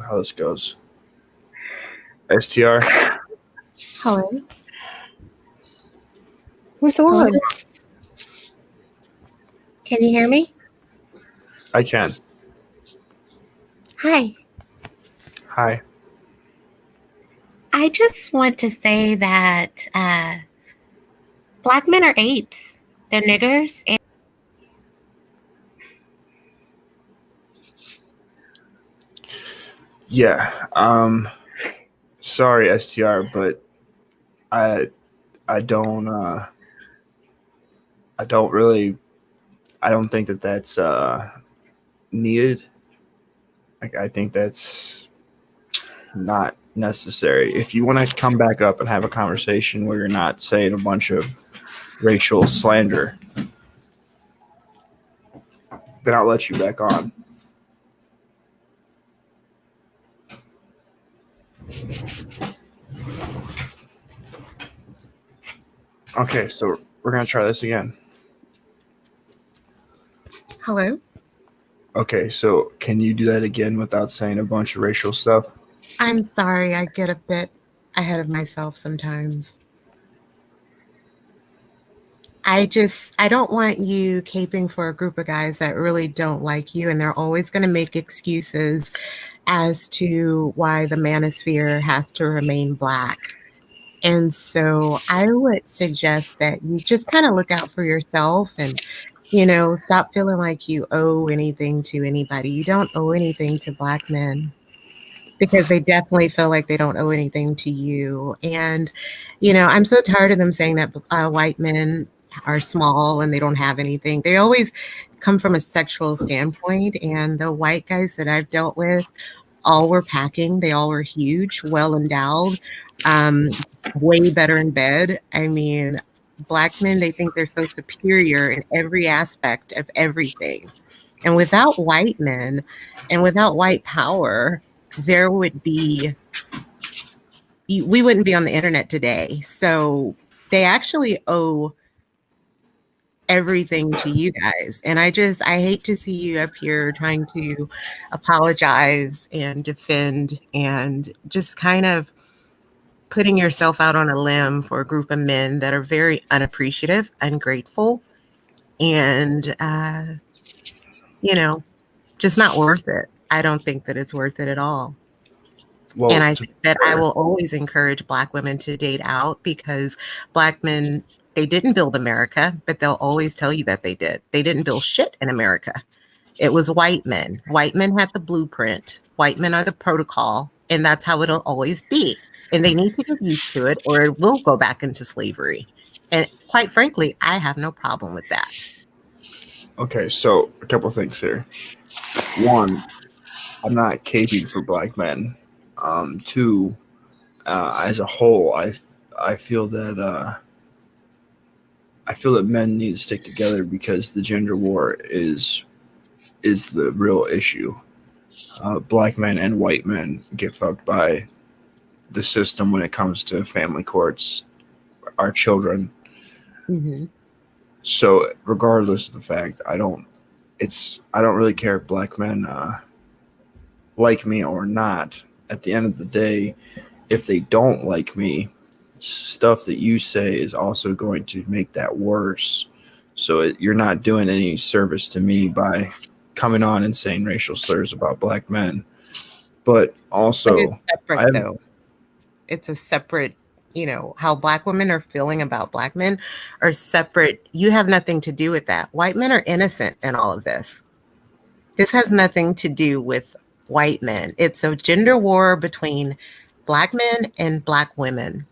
how this goes. STR. Hello. Who's the Hello. one? Can you hear me? I can. Hi. Hi. I just want to say that black men are apes. They're niggers. And Yeah. Sorry, STR, but I don't I don't really I don't think that that's needed. I think that's not necessary. If you want to come back up and have a conversation where you're not saying a bunch of racial slander, then I'll let you back on. Okay, so we're going to try this again. Hello. Okay, so can you do that again without saying a bunch of racial stuff? I'm sorry. I get a bit ahead of myself sometimes. I don't want you caping for a group of guys that really don't like you, and they're always going to make excuses as to why the manosphere has to remain black. And so I would suggest that you just kind of look out for yourself and, stop feeling like you owe anything to anybody. You don't owe anything to black men because they definitely feel like they don't owe anything to you. And, I'm so tired of them saying that white men are small and they don't have anything. They always come from a sexual standpoint. And the white guys that I've dealt with all were packing. They all were huge, well endowed, way better in bed. I mean, black men, they think they're so superior in every aspect of everything. And without white men and without white power, there would be, we wouldn't be on the internet today. So they actually owe everything to you guys. And I hate to see you up here trying to apologize and defend and just kind of putting yourself out on a limb for a group of men that are very unappreciative, ungrateful, and, just not worth it. I don't think that it's worth it at all. Well, and I think that I will always encourage black women to date out because black men, they didn't build America, but they'll always tell you that they did. They didn't build shit in America. It was white men. White men had the blueprint. White men are the protocol, and that's how it'll always be. And they need to get used to it or it will go back into slavery. And quite frankly, I have no problem with that. Okay, so a couple things here. One, I'm not caping for black men. Two, as a whole, I feel that men need to stick together because the gender war is the real issue. Black men and white men get fucked by the system when it comes to family courts, our children. Mm-hmm. So regardless of the fact, I don't really care if black men like me or not. At the end of the day, if they don't like me, stuff that you say is also going to make that worse. So you're not doing any service to me by coming on and saying racial slurs about black men. But also, But it's separate, though. It's a separate, how black women are feeling about black men are separate. You have nothing to do with that. White men are innocent in all of this. This has nothing to do with white men. It's a gender war between black men and black women.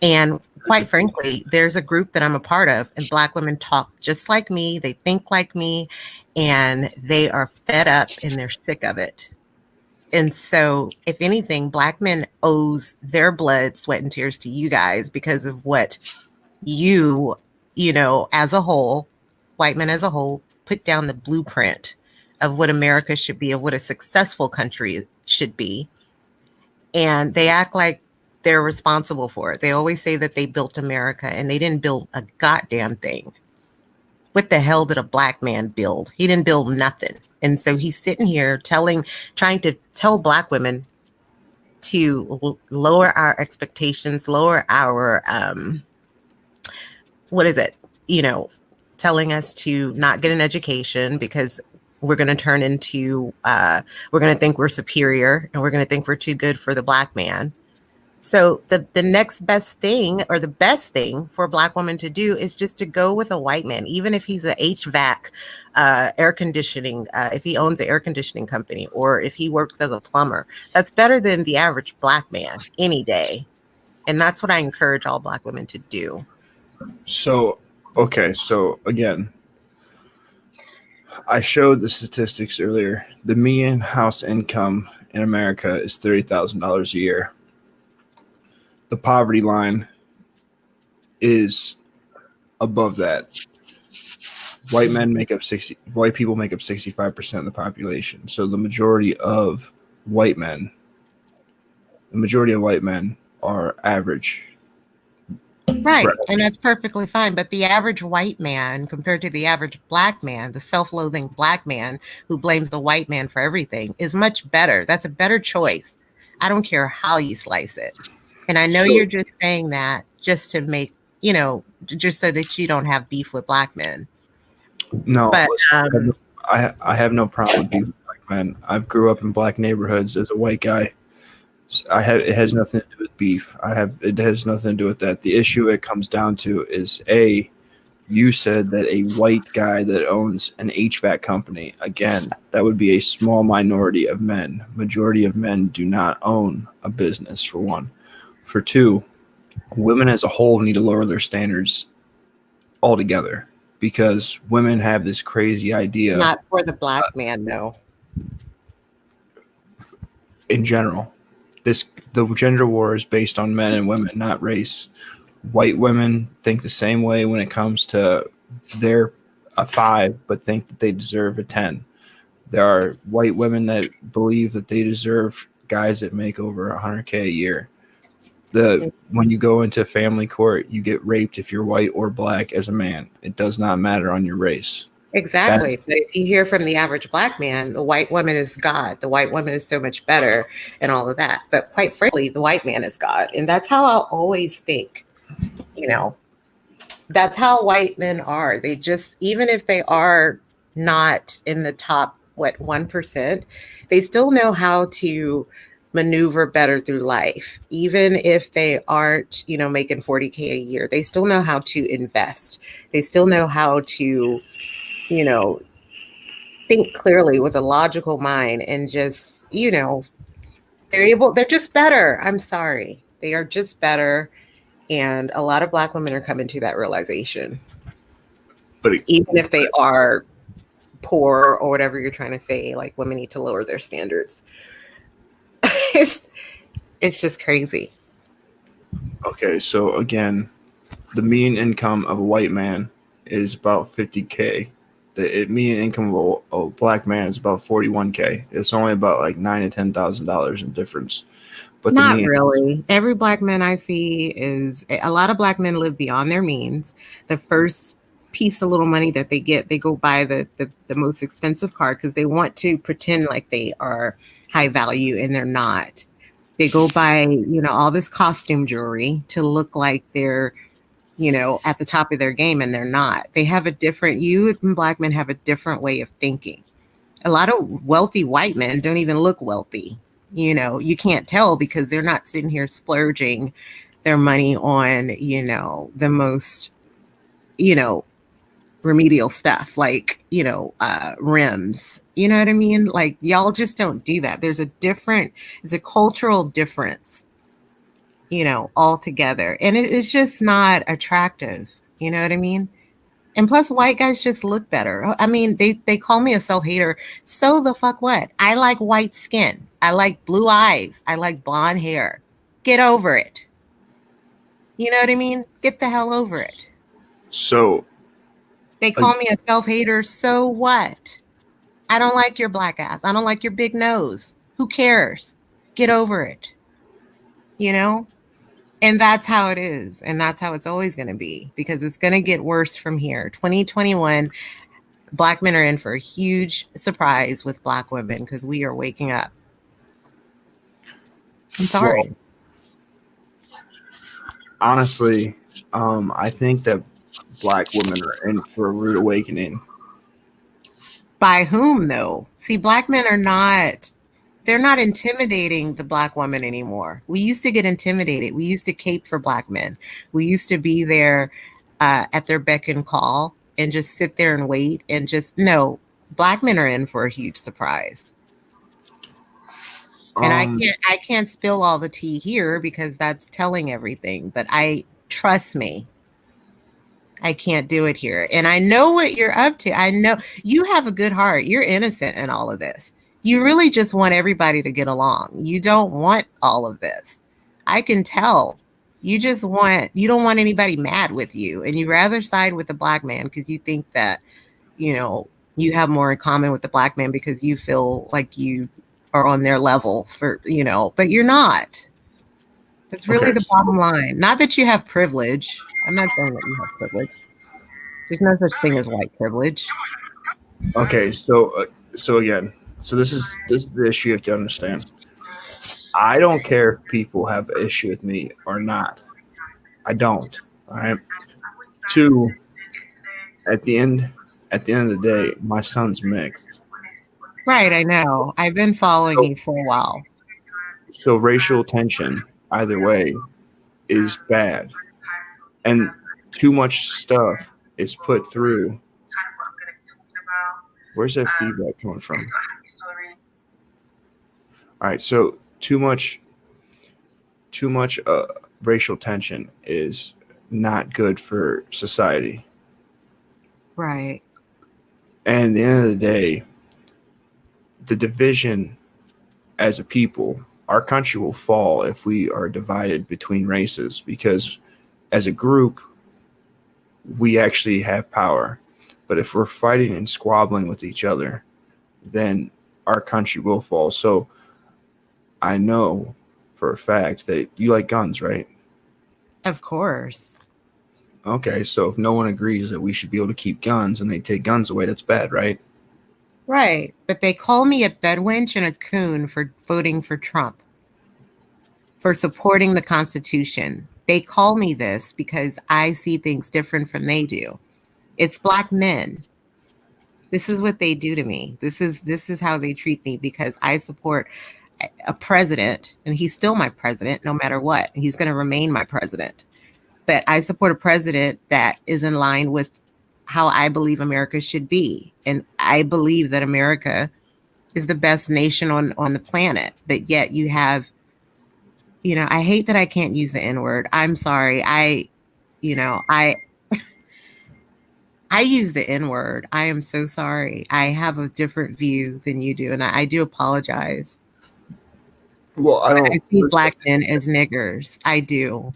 And quite frankly, there's a group that I'm a part of, and black women talk just like me. They think like me, and they are fed up and they're sick of it. And so, if anything, black men owes their blood, sweat, and tears to you guys because of what you, as a whole, white men as a whole, put down the blueprint of what America should be, of what a successful country should be. And they act like they're responsible for it. They always say that they built America, and they didn't build a goddamn thing. What the hell did a black man build? He didn't build nothing. And so he's sitting here trying to tell black women to lower our expectations, lower our, what is it? Telling us to not get an education because we're going to turn into, we're going to think we're superior and we're going to think we're too good for the black man. So the next best thing, or the best thing for a black woman to do, is just to go with a white man, even if he's an HVAC, air conditioning, if he owns an air conditioning company, or if he works as a plumber. That's better than the average black man any day. And that's what I encourage all black women to do. So, okay. So again, I showed the statistics earlier. The median house income in America is $30,000 a year. The poverty line is above that. White people make up 65% of the population. So the majority of white men are average. Right. And that's perfectly fine. But the average white man compared to the average black man, the self-loathing black man who blames the white man for everything, is much better. That's a better choice. I don't care how you slice it. And I know you're just saying that just to make, just so that you don't have beef with black men. No, but I have no problem with beef with black men. I've grew up in black neighborhoods as a white guy. It has nothing to do with beef. It has nothing to do with that. The issue it comes down to is you said that a white guy that owns an HVAC company, again, that would be a small minority of men. Majority of men do not own a business, for one. For two, women as a whole need to lower their standards altogether, because women have this crazy idea. Not for the black man, no. In general. The gender war is based on men and women, not race. White women think the same way when it comes to they're a 5, but think that they deserve a 10. There are white women that believe that they deserve guys that make over $100K a year. When you go into family court, you get raped if you're white or black as a man. It does not matter on your race. Exactly. But if you hear from the average black man, the white woman is God. The white woman is so much better and all of that. But quite frankly, the white man is God. And that's how I'll always think. That's how white men are. They just, even if they are not in the top, 1%, they still know how to maneuver better through life. Even if they aren't, making 40K a year, they still know how to invest. They still know how to, think clearly with a logical mind, and just, they're just better. I'm sorry. They are just better. And a lot of black women are coming to that realization. But even if they are poor or whatever you're trying to say, like, women need to lower their standards. It's just crazy. Okay, so again, the median income of a white man is about 50K. The median income of a black man is about 41K. It's only about like $9,000 to $10,000 in difference. But not really. Every black man I see a lot of black men live beyond their means. The first piece of little money that they get, they go buy the most expensive car because they want to pretend like they are high value, and they're not. They go buy, all this costume jewelry to look like they're, at the top of their game, and they're not. They have you and black men have a different way of thinking. A lot of wealthy white men don't even look wealthy. You can't tell because they're not sitting here splurging their money on, the most, remedial stuff like, rims. You know what I mean? Like, y'all just don't do that. It's a cultural difference, altogether. And it's just not attractive. You know what I mean? And plus, white guys just look better. I mean, they call me a self-hater. So the fuck what? I like white skin. I like blue eyes. I like blonde hair. Get over it. You know what I mean? Get the hell over it. So they call me a self-hater. So what? I don't like your black ass. I don't like your big nose. Who cares? Get over it. And that's how it is. And that's how it's always going to be, because it's going to get worse from here. 2021, Black men are in for a huge surprise with Black women because we are waking up. I'm sorry. Well, honestly, I think that Black women are in for a rude awakening. By whom, though? See, Black men are not, they're not intimidating the Black woman anymore. We used to get intimidated. We used to cape for Black men. We used to be there at their beck and call and just sit there and wait and just, no, Black men are in for a huge surprise. And I can't spill all the tea here because that's telling everything, but trust me, I can't do it here. And I know what you're up to. I know you have a good heart. You're innocent in all of this. You really just want everybody to get along. You don't want all of this. I can tell. You don't want anybody mad with you. And you rather side with the Black man because you think that, you have more in common with the Black man because you feel like you are on their level but you're not. That's really the bottom line. Not that you have privilege. I'm not saying that you have privilege. There's no such thing as white privilege. Okay, so again, this is the issue you have to understand. I don't care if people have an issue with me or not. I don't. All right. Two, at the end of the day, my son's mixed. Right, I know. I've been following you for a while. So racial tension, either way, is bad. And too much stuff is put through. Where's that feedback coming from? All right, so too much racial tension is not good for society. Right. And at the end of the day, the division as a people, our country will fall if we are divided between races, because as a group, we actually have power. But if we're fighting and squabbling with each other, then our country will fall. So I know for a fact that you like guns, right? Of course. Okay, so if no one agrees that we should be able to keep guns and they take guns away, that's bad, right? Right. But they call me a bedwench and a coon for voting for Trump, for supporting the Constitution. They call me this because I see things different from they do. It's Black men. This is what they do to me. This is how they treat me because I support a president, and he's still my president no matter what. He's going to remain my president. But I support a president that is in line with how I believe America should be. And I believe that America is the best nation on the planet. But yet you have, I hate that I can't use the N-word. I'm sorry. I use the N-word. I am so sorry. I have a different view than you do. And I do apologize. Well, I see Black men as niggers. I do.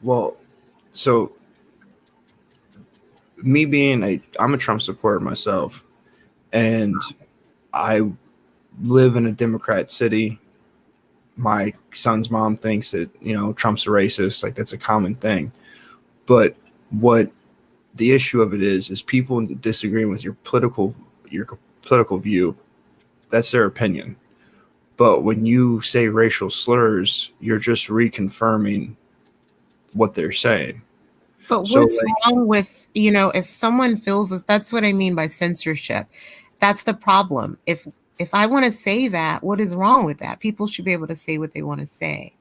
Well, so me I'm a Trump supporter myself, and I live in a Democrat city. My son's mom thinks that, Trump's a racist. Like, that's a common thing. But what the issue of it is people disagreeing with your political view. That's their opinion. But when you say racial slurs, you're just reconfirming what they're saying. But what's wrong with, if someone feels this, that's what I mean by censorship. That's the problem. If I want to say that, what is wrong with that? People should be able to say what they want to say.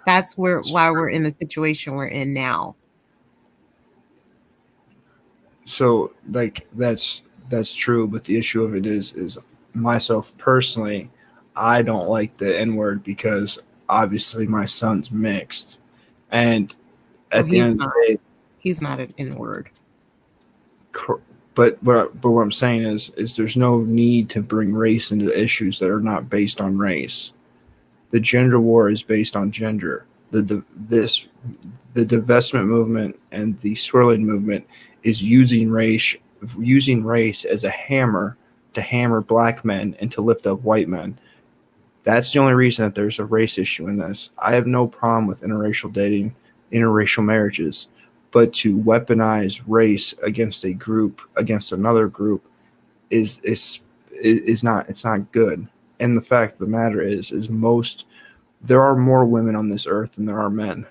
That's why we're in the situation we're in now. So that's true, but the issue of it is myself personally, I don't like the N-word because obviously my son's mixed. And at the end of the day, he's not an N-word. But what I'm saying is there's no need to bring race into issues that are not based on race. The gender war is based on gender. The divestment movement and the swirling movement is using race as a hammer to hammer Black men and to lift up white men. That's the only reason that there's a race issue in this. I have no problem with interracial dating, interracial marriages, but to weaponize race against a group, against another group, is not, it's not good. And the fact of the matter is most, there are more women on this earth than there are men.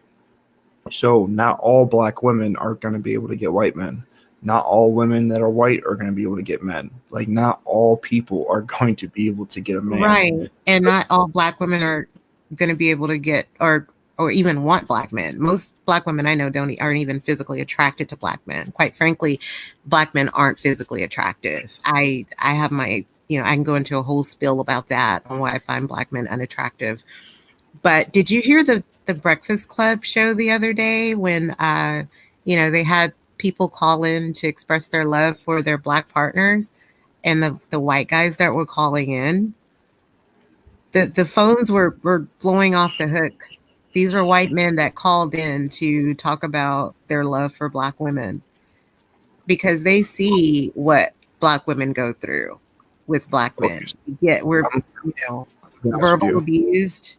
So not all black women are going to be able to get white men. Not all women that are white are going to be able to get men. Like, not all people are going to be able to get a man. Right. And not all black women are going to be able to get or even want black men. Most black women I know aren't even physically attracted to black men. Quite frankly, black men aren't physically attractive. I have my, I can go into a whole spiel about that on why I find black men unattractive. But did you hear the Breakfast Club show the other day when they had people call in to express their love for their black partners, and the white guys that were calling in, the phones were blowing off the hook. These were white men that called in to talk about their love for black women because they see what black women go through with black men. We're verbal abused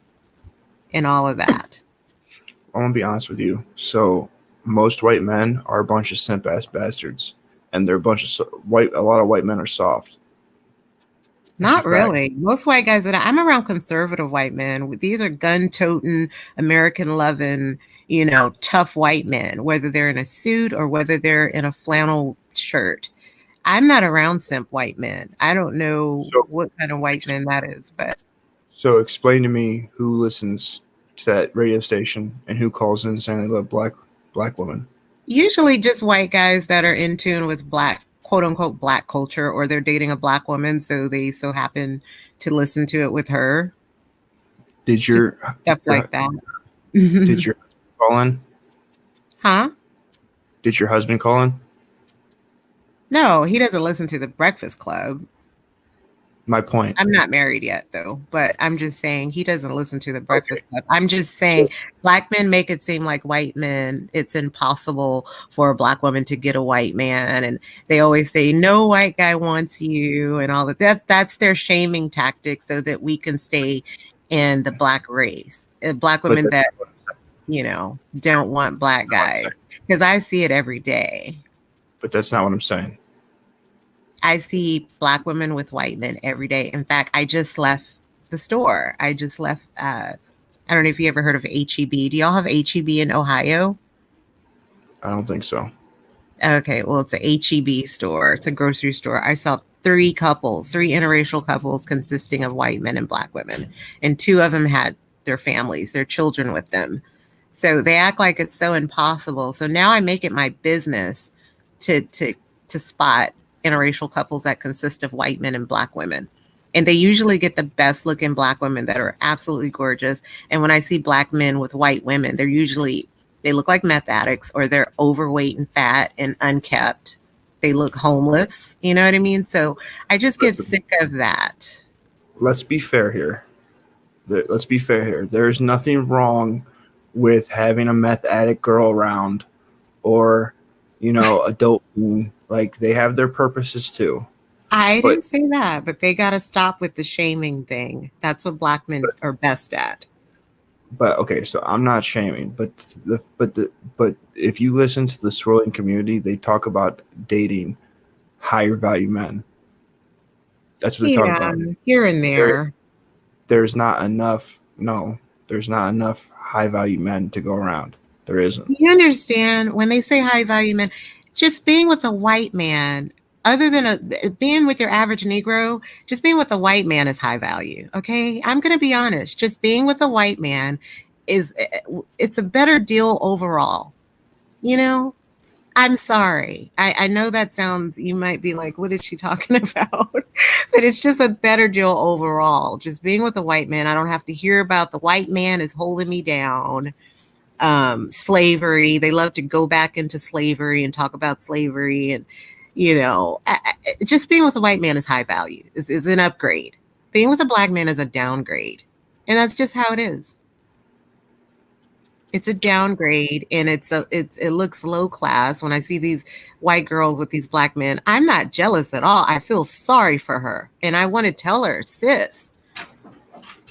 and all of that. I'm gonna be honest with you. So most white men are a bunch of simp ass bastards, and they're a bunch of a lot of white men are soft. Not really. Most white guys that I'm around, conservative white men, these are gun-toting, American-loving, tough white men, whether they're in a suit or whether they're in a flannel shirt. I'm not around simp white men. I don't know what kind of white men that is, but. So explain to me who listens to that radio station and who calls in saying they love black women. Usually just white guys that are in tune with black, quote unquote, black culture, or they're dating a black woman, so they so happen to listen to it with her. Did your stuff like that? Did your husband call in? Huh? Did your husband call in? No, he doesn't listen to the Breakfast Club. My point. I'm not married yet, though, but I'm just saying he doesn't listen to the Breakfast Club. I'm just saying black men make it seem like white men, it's impossible for a black woman to get a white man. And they always say, no white guy wants you and all that. That's their shaming tactic so that we can stay in the black race. Black women that, don't want black guys. Because I see it every day. But that's not what I'm saying. I see black women with white men every day. In fact, I just left the store. I just left. I don't know if you ever heard of H-E-B. Do y'all have H-E-B in Ohio? I don't think so. Okay, well, it's a H-E-B store. It's a grocery store. I saw three interracial couples consisting of white men and black women. And two of them had their families, their children with them. So they act like it's so impossible. So now I make it my business to spot interracial couples that consist of white men and black women. And they usually get the best looking black women that are absolutely gorgeous. And when I see black men with white women, they look like meth addicts, or they're overweight and fat and unkept. They look homeless. You know what I mean? So I just get sick of that. Let's be fair here. There's nothing wrong with having a meth addict girl around, or, a dope. Like, they have their purposes too. I didn't say that, but they got to stop with the shaming thing. That's what black men are best at. But okay, so I'm not shaming, but if you listen to the swirling community, they talk about dating higher value men. That's what they talk about. Here and there. There's not enough high value men to go around. There isn't. You understand when they say high value men? Just being with a white man, other than being with your average Negro, just being with a white man is high value. Okay, I'm going to be honest. Just being with a white man it's a better deal overall. I'm sorry. I know that sounds, you might be like, what is she talking about? But it's just a better deal overall. Just being with a white man, I don't have to hear about the white man is holding me down. Slavery. They love to go back into slavery and talk about slavery. And, just being with a white man is high value, is an upgrade. Being with a black man is a downgrade. And that's just how it is. It's a downgrade, and it looks low class when I see these white girls with these black men. I'm not jealous at all. I feel sorry for her. And I want to tell her, sis,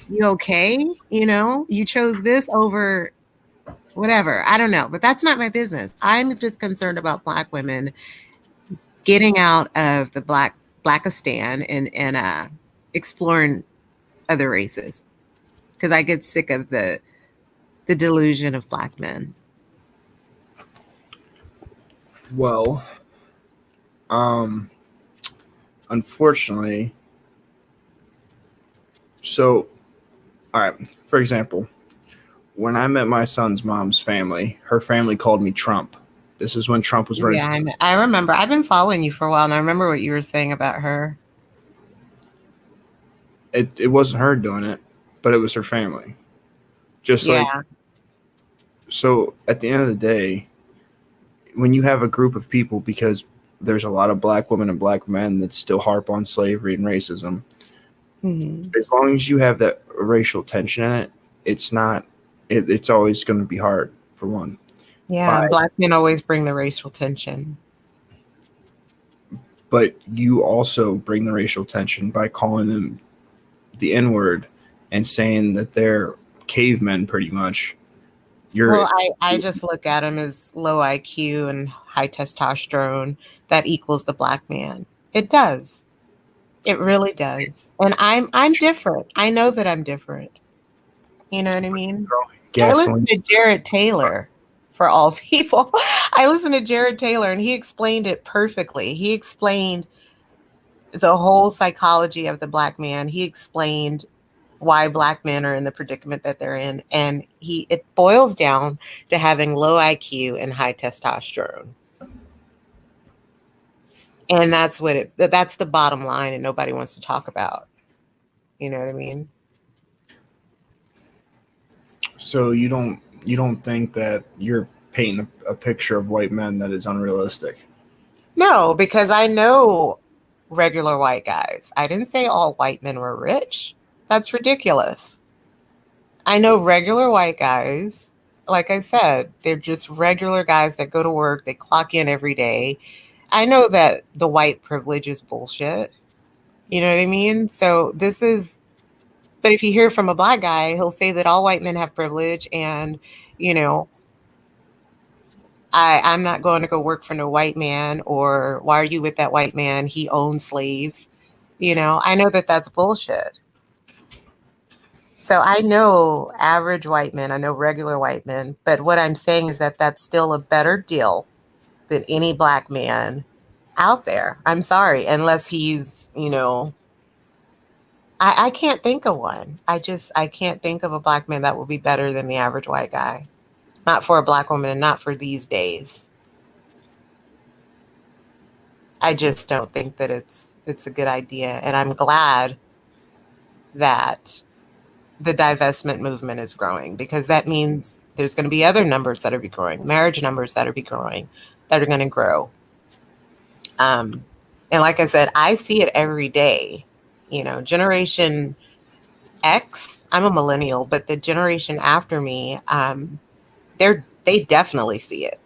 You okay? You chose this over whatever. I don't know, but that's not my business. I'm just concerned about Black women getting out of the Blackistan and exploring other races because I get sick of the delusion of Black men. Well, um, unfortunately, so all right. For example, when I met my son's mom's family, her family called me Trump. This is when Trump was running. Yeah, I remember. I've been following you for a while, and I remember what you were saying about her. It wasn't her doing it, but it was her family. Just like, Yeah. so at the end of the day, when you have a group of people, because there's a lot of Black women and Black men that still harp on slavery and racism, as long as you have that racial tension in it, it's not, it's always going to be hard, for one. Yeah, Black men always bring the racial tension. But you also bring the racial tension by calling them the N word and saying that they're cavemen, pretty much. Well, I just look at them as low IQ and high testosterone. That equals the Black man. It does. It really does. And I'm different. I know that I'm different. You know what I mean? I listen gasoline. to Jared Taylor, for all people. I listen to Jared Taylor, and he explained it perfectly. He explained the whole psychology of the Black man. He explained why Black men are in the predicament that they're in, and it boils down to having low IQ and high testosterone. And that's that's the bottom line, and nobody wants to talk about. You know what I mean? So you don't think that you're painting a picture of white men that is unrealistic? No, because I know regular white guys. I didn't say all white men were rich. That's ridiculous. I know regular white guys. Like I said, they're just regular guys that go to work, they clock in every day. I know that the white privilege is bullshit. You know what I mean? So but if you hear from a Black guy, he'll say that all white men have privilege and, you know, I'm not going to go work for no white man, or why are you with that white man? He owns slaves. I know that that's bullshit. So I know average white men, I know regular white men, but what I'm saying is that that's still a better deal than any Black man out there. I'm sorry, unless he's, I can't think of one. I can't think of a Black man that will be better than the average white guy. Not for a Black woman and not for these days. I just don't think that it's a good idea. And I'm glad that the divestment movement is growing, because that means there's going to be other numbers that are be growing, marriage numbers that are be growing, that are going to grow. And like I said, I see it every day. Generation X, I'm a millennial, but the generation after me, they definitely see it.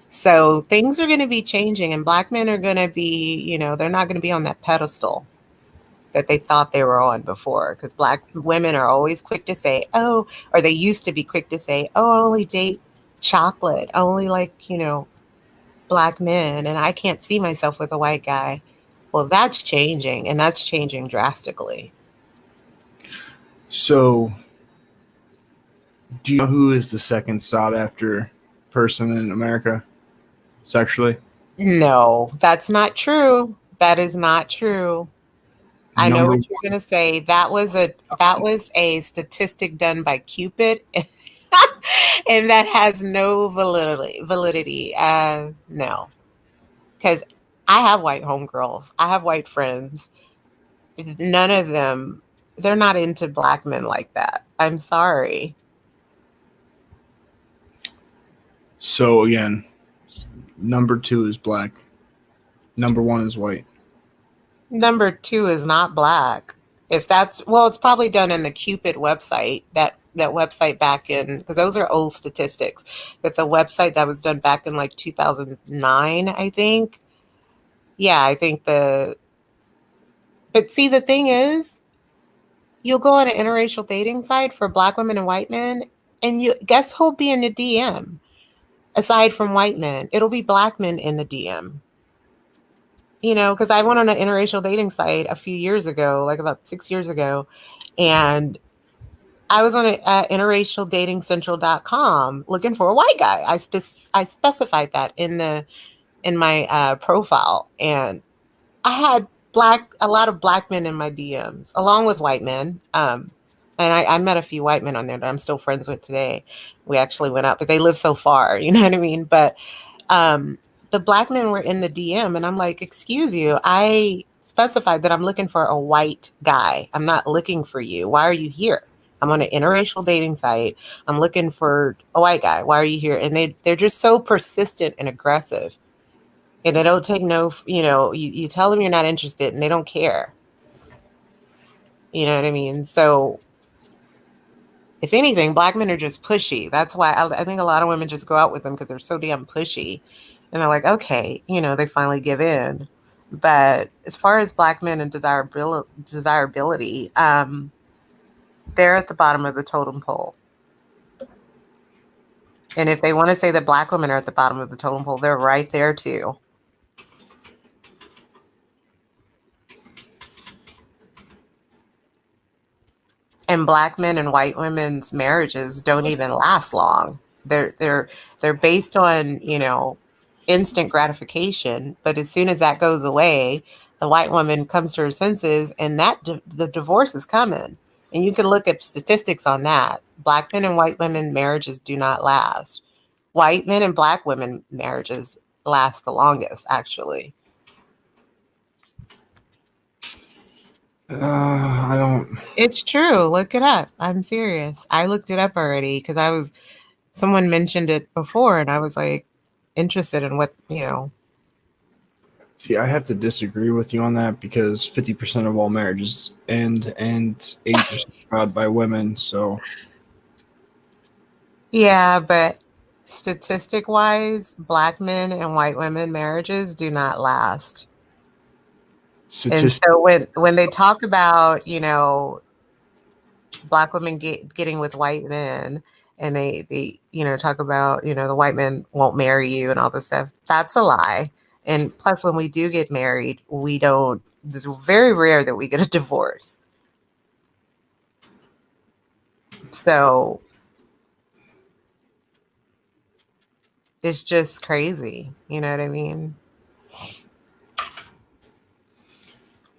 So things are going to be changing, and Black men are going to be, they're not going to be on that pedestal that they thought they were on before, because Black women are always quick to say, oh, or they used to be quick to say, oh, I only date chocolate. I only like, Black men, and I can't see myself with a white guy. Well, that's changing, and that's changing drastically. So, do you know who is the second sought after person in America sexually? No, that's not true. That is not true. I know Number what you're going to say. That was a statistic done by Cupid, and that has no validity. No, because I have white homegirls. I have white friends. None of them, they're not into Black men like that. I'm sorry. So again, number 2 is Black. Number 1 is white. Number 2 is not Black. If that's, well, it's probably done in the Cupid website, that website back in, because those are old statistics, but the website that was done back in like 2009, I think. Yeah, I think but see, the thing is, You'll go on an interracial dating site for black women and white men, and you guess who'll be in the DM? Aside from white men, it'll be black men in the DM. Because I went on an interracial dating site a few years ago, like about 6 years ago, and I was on interracialdatingscentral.com looking for a white guy. I specified that in my profile, and I had a lot of black men in my DMs, along with white men. And I met a few white men on there that I'm still friends with today. We actually went out, but they live so far, you know what I mean? But the black men were in the DM, and I'm like, excuse you, I specified that I'm looking for a white guy. I'm not looking for you. Why are you here? I'm on an interracial dating site. I'm looking for a white guy. Why are you here? And they're just so persistent and aggressive. And they don't take no, you tell them you're not interested and they don't care. You know what I mean? So if anything, black men are just pushy. That's why I think a lot of women just go out with them because they're so damn pushy. And they're like, okay, they finally give in. But as far as black men and desirability, they're at the bottom of the totem pole. And if they want to say that black women are at the bottom of the totem pole, they're right there too. And black men and white women's marriages don't even last long. They're based on, instant gratification. But as soon as that goes away, the white woman comes to her senses, and the divorce is coming. And you can look at statistics on that. Black men and white women marriages do not last. White men and black women marriages last the longest, actually. I don't. It's true. Look it up. I'm serious. I looked it up already because someone mentioned it before, and I was like interested in what. See, I have to disagree with you on that because 50% of all marriages end and 80% caused by women. So Yeah, but statistic-wise, black men and white women marriages do not last. And so when they talk about, black women getting with white men, and they talk about, the white men won't marry you and all this stuff, that's a lie. And plus, when we do get married, it's very rare that we get a divorce. So it's just crazy. You know what I mean?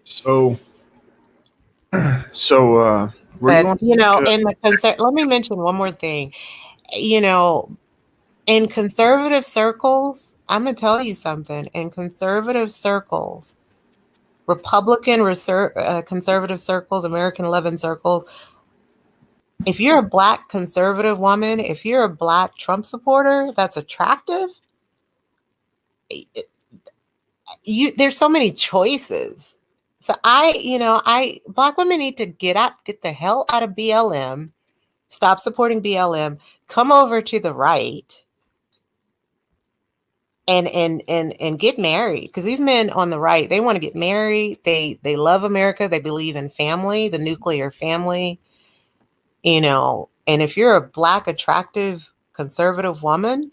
So, but in the let me mention one more thing. In conservative circles, I'm gonna tell you something. In conservative circles, Republican conservative circles, American 11 circles, if you're a black conservative woman, if you're a black Trump supporter that's attractive, there's so many choices. So black women need to get the hell out of BLM, stop supporting BLM, come over to the right and get married. Because these men on the right, they want to get married. They love America. They believe in family, the nuclear family, and if you're a black, attractive, conservative woman,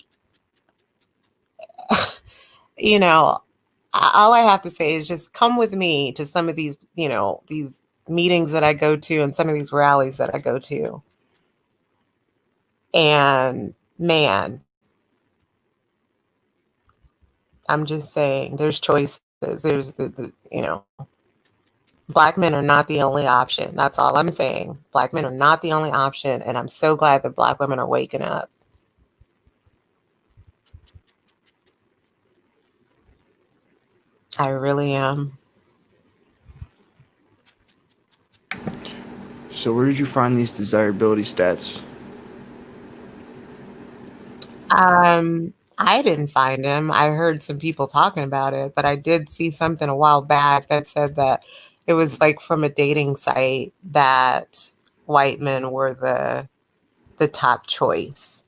all I have to say is just come with me to some of these, these meetings that I go to and some of these rallies that I go to. And man, I'm just saying there's choices. There's black men are not the only option. That's all I'm saying. Black men are not the only option. And I'm so glad that black women are waking up. I really am. So where did you find these desirability stats? I didn't find him. I heard some people talking about it, but I did see something a while back that said that it was like from a dating site that white men were the top choice.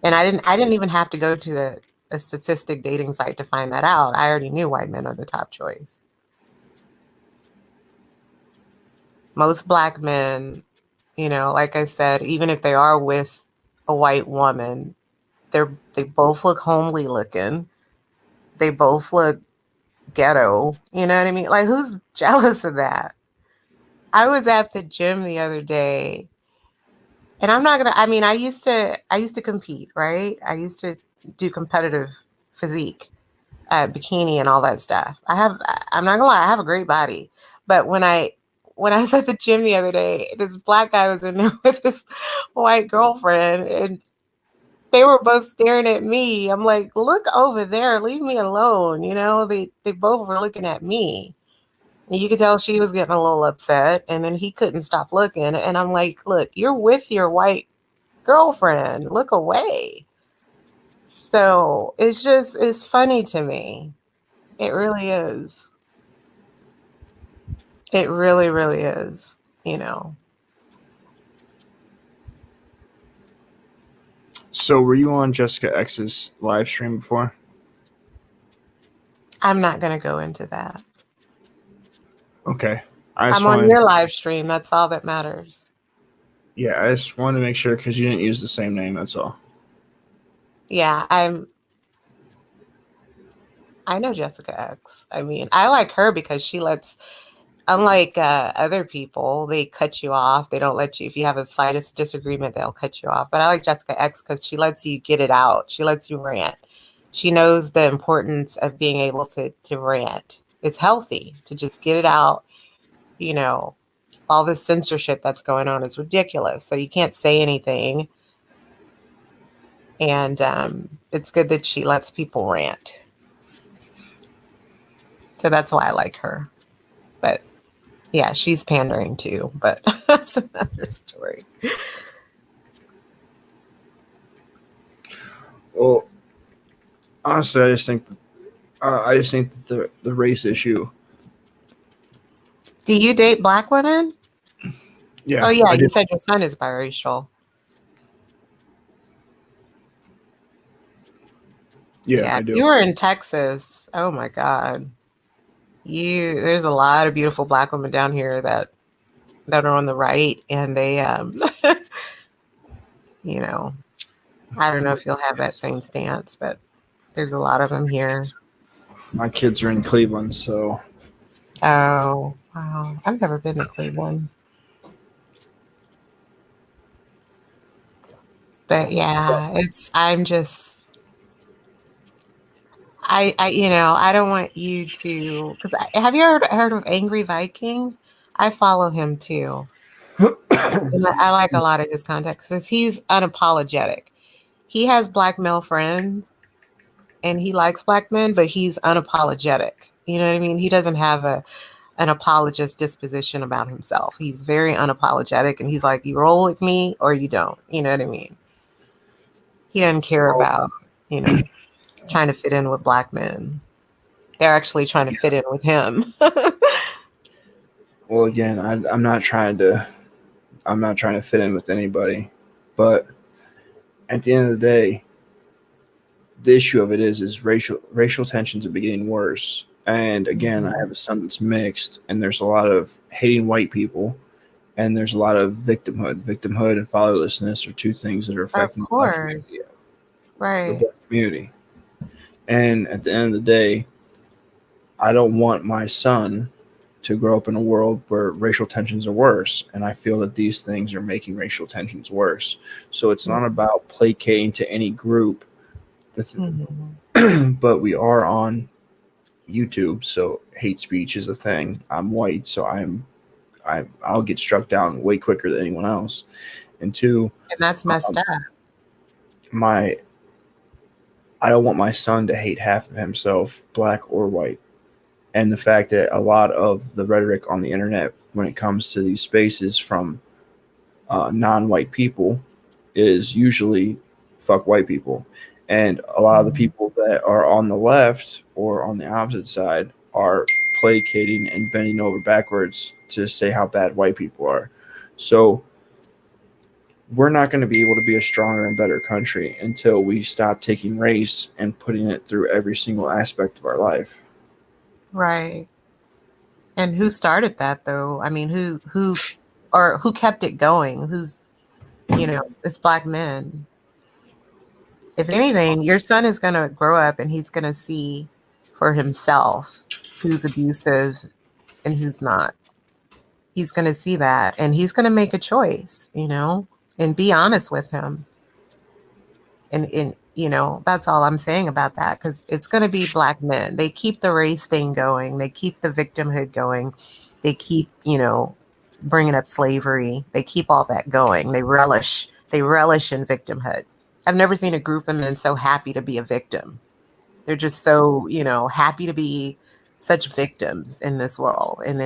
And I didn't even have to go to a statistic dating site to find that out. I already knew white men are the top choice. most black men, like I said, even if they are with a white woman, they both look homely looking. They both look ghetto. You know what I mean? Like, who's jealous of that? I was at the gym the other day, and I used to compete, right? I used to do competitive physique, bikini and all that stuff. I'm not gonna lie, I have a great body. But when I was at the gym the other day, this black guy was in there with his white girlfriend, and they were both staring at me. I'm like, look over there, leave me alone. They both were looking at me. And you could tell she was getting a little upset, and then he couldn't stop looking. And I'm like, look, you're with your white girlfriend. Look away. So it's funny to me. It really is. It really, really is, you know. So were you on Jessica X's live stream before? I'm not going to go into that. Okay. I'm on your live stream. That's all that matters. Yeah, I just wanted to make sure because you didn't use the same name. That's all. Yeah, I know Jessica X. I mean, I like her because she lets, unlike other people, they cut you off. They don't let you, if you have a slightest disagreement, they'll cut you off. But I like Jessica X because she lets you get it out. She lets you rant. She knows the importance of being able to rant. It's healthy to just get it out. All this censorship that's going on is ridiculous. So you can't say anything. And it's good that she lets people rant. So that's why I like her. But yeah, she's pandering too, but that's another story. Well, honestly, I just think that the race issue. Do you date black women? Yeah. Oh yeah, you said your son is biracial. Yeah, I do. You were in Texas. Oh my God. There's a lot of beautiful black women down here that are on the right, and they I don't know if you'll have that same stance, but there's a lot of them here. My kids are in Cleveland, so. Oh, wow. I've never been to Cleveland. But yeah, I don't want you to, because have you heard of Angry Viking? I follow him too. And I like a lot of his content because he's unapologetic. He has black male friends and he likes black men, but he's unapologetic. You know what I mean? He doesn't have an apologist disposition about himself. He's very unapologetic, and he's like, you roll with me or you don't. You know what I mean? He doesn't care about, trying to fit in with black men. They're actually trying to fit in with him. Well, again, I'm not trying to fit in with anybody, but at the end of the day, the issue of it is racial tensions are getting worse. And again, I have a son that's mixed, and there's a lot of hating white people, and there's a lot of victimhood. Victimhood and fatherlessness are two things that are affecting the black community. Right. The black community. And at the end of the day, I don't want my son to grow up in a world where racial tensions are worse. And I feel that these things are making racial tensions worse. So it's not about placating to any group, but we are on YouTube, so hate speech is a thing. I'm white, so I'll get struck down way quicker than anyone else. And two, and that's messed up. I don't want my son to hate half of himself, black or white. And the fact that a lot of the rhetoric on the internet when it comes to these spaces from non-white people is usually fuck white people. And a lot of the people that are on the left or on the opposite side are placating and bending over backwards to say how bad white people are. So we're not going to be able to be a stronger and better country until we stop taking race and putting it through every single aspect of our life. Right. And who started that though? I mean, who kept it going? It's black men. If anything, your son is going to grow up and he's going to see for himself who's abusive and who's not. He's going to see that and he's going to make a choice, and be honest with him. And that's all I'm saying about that, because it's going to be black men. They keep the race thing going. They keep the victimhood going. They keep, bringing up slavery. They keep all that going. They relish in victimhood. I've never seen a group of men so happy to be a victim. They're just so, happy to be such victims in this world. And,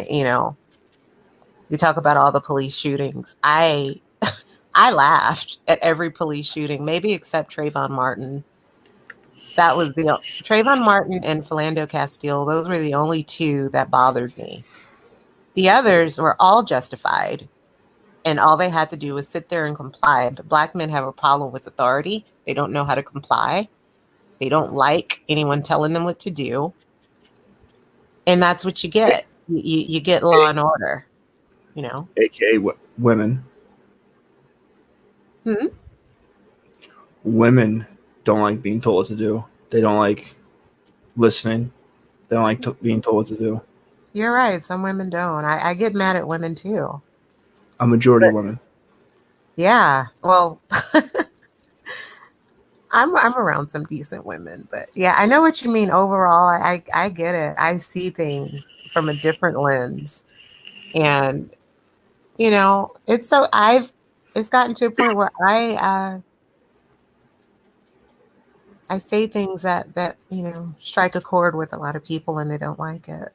you talk about all the police shootings. I laughed at every police shooting, maybe except Trayvon Martin. That was Trayvon Martin and Philando Castile. Those were the only two that bothered me. The others were all justified, and all they had to do was sit there and comply. But black men have a problem with authority. They don't know how to comply. They don't like anyone telling them what to do. And that's what you get. You get law and order, AKA women. Hmm? Women don't like being told what to do. They don't like listening. They don't like being told what to do. You're right. Some women don't. I get mad at women too. A majority of women. Yeah. Well, I'm around some decent women, but yeah, I know what you mean. Overall, I get it. I see things from a different lens, and it's gotten to a point where I say things that strike a chord with a lot of people, and they don't like it,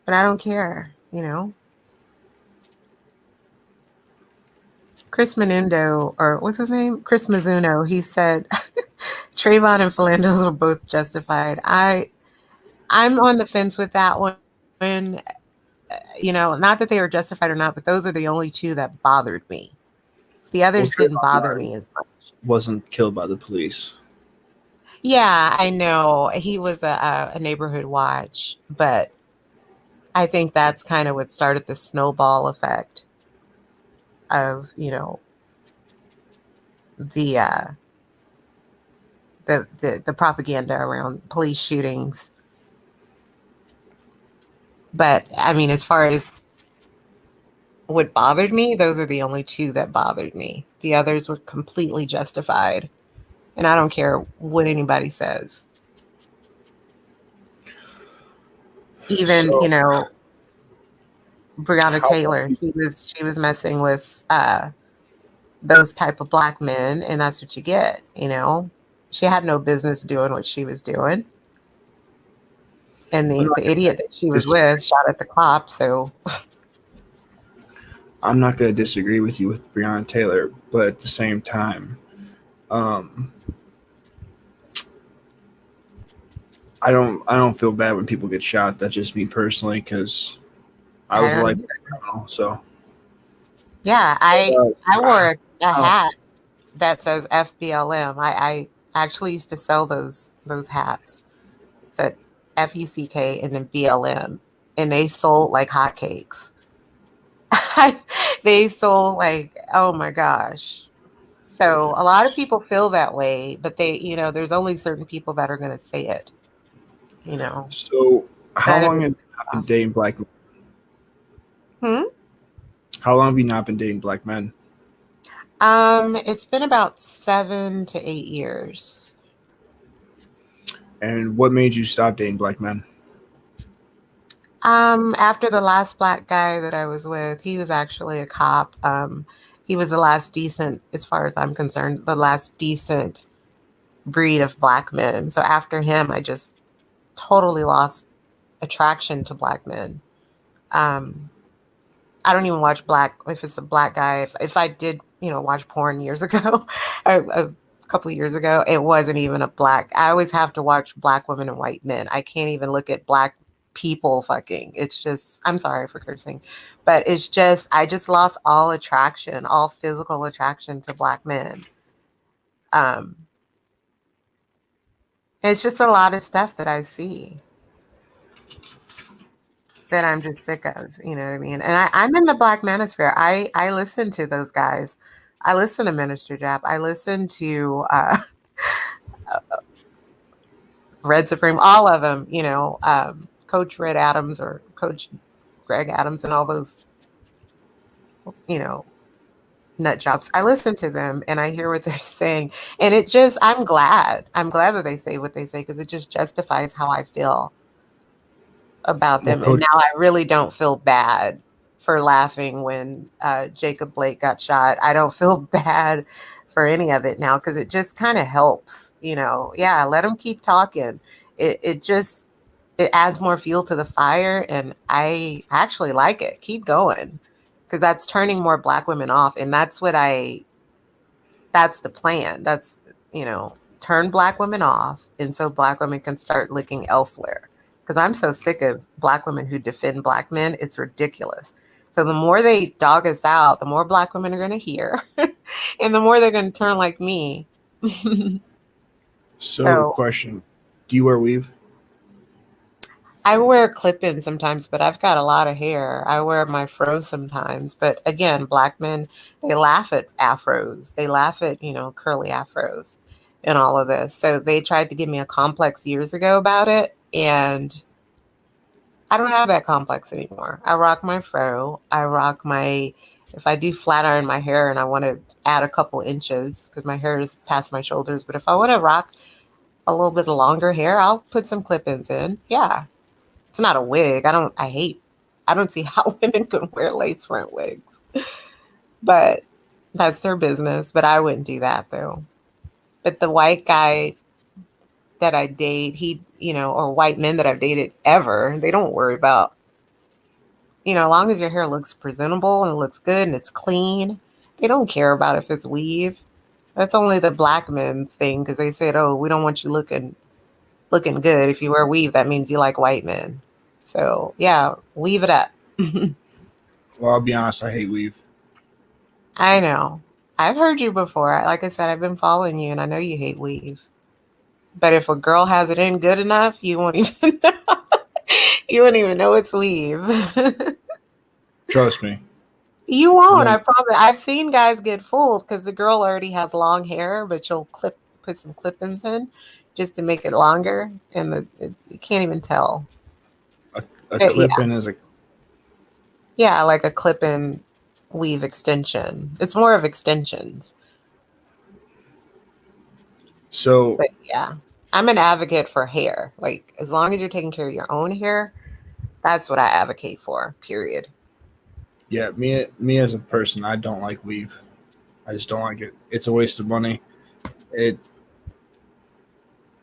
but I don't care. Chris Menundo, or what's his name? Chris Mizuno, he said Trayvon and Philandos were both justified. I'm on the fence with that one. When, not that they were justified or not, but those are the only two that bothered me. The others didn't bother me as much. Wasn't killed by the police. Yeah, I know. He was a neighborhood watch, but I think that's kind of what started the snowball effect of, the the propaganda around police shootings. But I mean, as far as what bothered me, those are the only two that bothered me. The others were completely justified. And I don't care what anybody says. Even, So, Breonna Taylor, she was messing with those type of black men, and that's what you get. She had no business doing what she was doing. And the idiot that she was with shot at the cop. So I'm not going to disagree with you with Breonna Taylor, but at the same time, I don't feel bad when people get shot. That's just me personally, because I was like, so. Yeah, I wore a hat that says FBLM. I actually used to sell those hats. It said FUCK and then BLM, and they sold like hotcakes. They sold like, oh my gosh. So a lot of people feel that way, but there's only certain people that are going to say it. So how long have you not been dating black men? How long have you not been dating black men? It's been about 7 to 8 years. And what made you stop dating black men? After the last black guy that I was with, he was actually a cop. He was the last decent, as far as I'm concerned, the last decent breed of black men. So after him, I just totally lost attraction to black men. I don't even watch if it's a black guy. If I did, watch porn years ago, a couple of years ago, it wasn't even a black. I always have to watch black women and white men. I can't even look at black people fucking. It's just, I'm sorry for cursing, but it's just, I just lost all attraction, all physical attraction to black men. It's just a lot of stuff that I see that I'm just sick of. You know what I mean? And I'm in the Black manosphere. I listen to those guys. I listen to Minister Jap. I listen to Red Supreme, all of them. Coach Red Adams or Coach Greg Adams and all those, you know, nut jobs. I listen to them and I hear what they're saying. And it just, I'm glad. I'm glad that they say what they say because it just justifies how I feel about Well, them. And Coach, now I really don't feel bad for laughing when Jacob Blake got shot. I don't feel bad for any of it now because it just kind of helps, Yeah, let them keep talking. It adds more fuel to the fire, and I actually like it. Keep going because that's turning more Black women off, and that's the plan. That's, turn Black women off, and so Black women can start looking elsewhere. Because I'm so sick of Black women who defend Black men. It's ridiculous. So the more they dog us out, the more Black women are going to hear, and the more they're going to turn like me. so So question: do you wear weave? I wear clip-ins sometimes, but I've got a lot of hair. I wear my fro sometimes. But again, Black men, they laugh at afros. They laugh at, curly afros and all of this. So they tried to give me a complex years ago about it. And I don't have that complex anymore. I rock my fro. If I do flat iron my hair and I want to add a couple inches because my hair is past my shoulders, but if I want to rock a little bit longer hair, I'll put some clip-ins in. Yeah. It's not a wig. I don't see how women can wear lace front wigs, but that's their business. But I wouldn't do that though. But the white guy that I date, or white men that I've dated ever, they don't worry about, as long as your hair looks presentable and looks good and it's clean, they don't care about if it's weave. That's only the Black men's thing because they said, oh, we don't want you looking good. If you wear weave, that means you like white men. So yeah, weave it up. Well, I'll be honest. I hate weave. I know. I've heard you before. Like I said, I've been following you and I know you hate weave. But if a girl has it in good enough, you won't even know. You won't even know it's weave. Trust me. You won't, I Like, promise. I've seen guys get fooled because the girl already has long hair, but she'll put some clip-ins in just to make it longer, and you can't even tell. a But clip in is a yeah, like a clip-in weave extension. It's more of extensions. so. But yeah, I'm an advocate for hair. Like, as long as you're taking care of your own hair, that's what I advocate for, period. Yeah, me as a person, I don't like weave. I just don't like it. It's a waste of money. It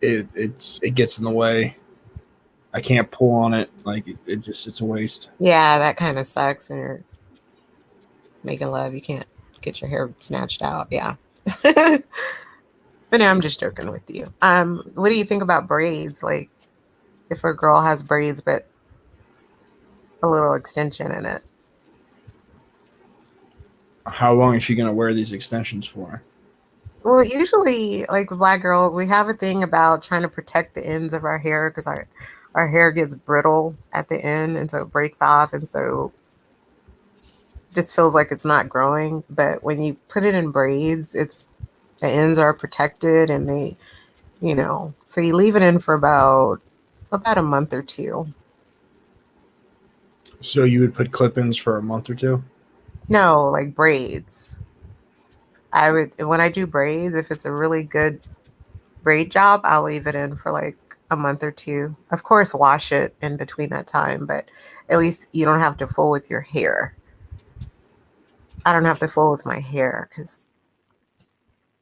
it gets in the way. I can't pull on it. Like it's a waste. Yeah, that kind of sucks when you're making love. You can't get your hair snatched out. Yeah. But no, I'm just joking with you. What do you think about braids? Like, if a girl has braids but a little extension in it? How long is she gonna wear these extensions for? Well, usually, like with Black girls, we have a thing about trying to protect the ends of our hair because our hair gets brittle at the end, and so it breaks off, and so it just feels like it's not growing. But when you put it in braids, the ends are protected, and so you leave it in for about a month or two. So you would put clip-ins for a month or two? No, like braids. I would when I do braids, if it's a really good braid job, I'll leave it in for like a month or two. Of course, wash it in between that time, but at least you don't have to fool with your hair. I don't have to fool with my hair because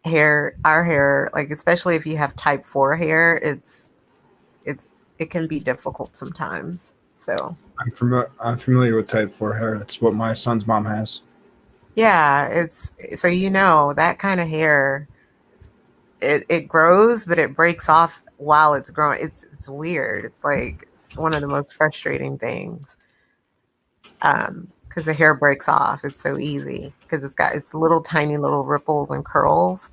our hair, like especially if you have type 4 hair, it can be difficult sometimes. So I'm familiar with type 4 hair. That's what my son's mom has. yeah, it's so that kind of hair, it grows, but it breaks off while it's growing. It's weird. It's like it's one of the most frustrating things. Because the hair breaks off. It's so easy because it's little tiny little ripples and curls.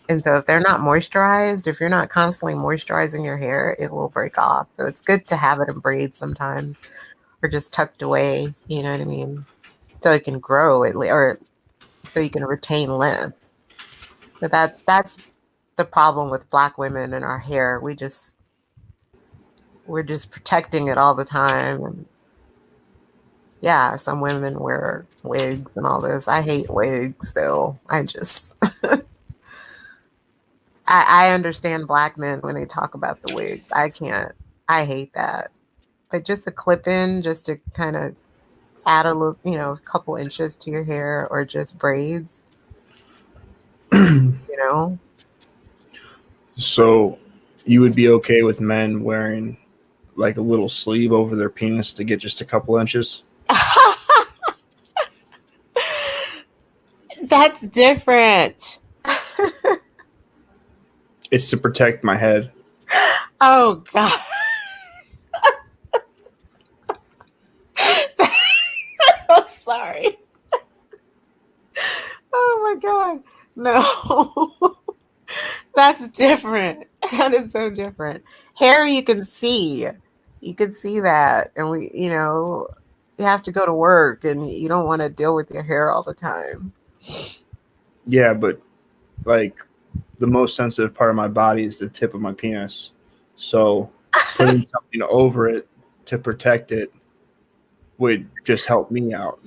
And so if they're not moisturized, if you're not constantly moisturizing your hair, it will break off. So it's good to have it in braids sometimes. or just tucked away, you know what I mean? So it can grow or so you can retain length. But that's the problem with Black women and our hair. We're just protecting it all the time. And yeah, some women wear wigs and all this. I hate wigs though. I understand Black men when they talk about the wigs. I can't. I hate that. But just a clip in, just to kind of add a little, a couple inches to your hair, or just braids, you know. So you would be okay with men wearing like a little sleeve over their penis to get just a couple inches? That's different. It's to protect my head. Oh God. I'm sorry. Oh my God. No. That's different. That is so different. Hair you can see. You can see that. And you have to go to work and you don't want to deal with your hair all the time. Yeah, but like the most sensitive part of my body is the tip of my penis. So putting something over it to protect it would just help me out.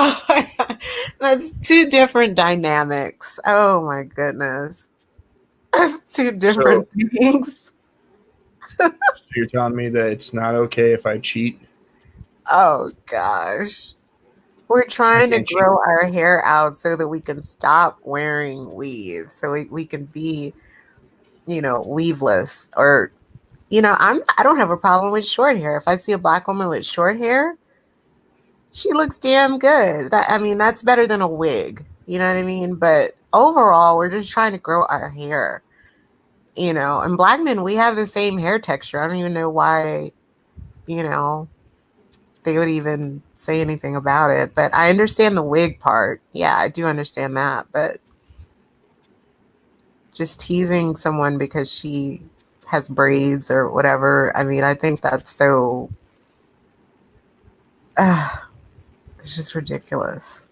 Oh my God. That's two different dynamics. Oh my goodness. That's two different things. So you're telling me that it's not okay if I cheat? Oh gosh. We're trying to grow our hair out so that we can stop wearing weaves. So we can be, weaveless. Or, I don't have a problem with short hair. If I see a Black woman with short hair, she looks damn good. That's better than a wig. You know what I mean? But overall, we're just trying to grow our hair. And Black men, we have the same hair texture. I don't even know why, they would even say anything about it. But I understand the wig part. Yeah, I do understand that. But just teasing someone because she has braids or whatever, I think that's so. It's just ridiculous.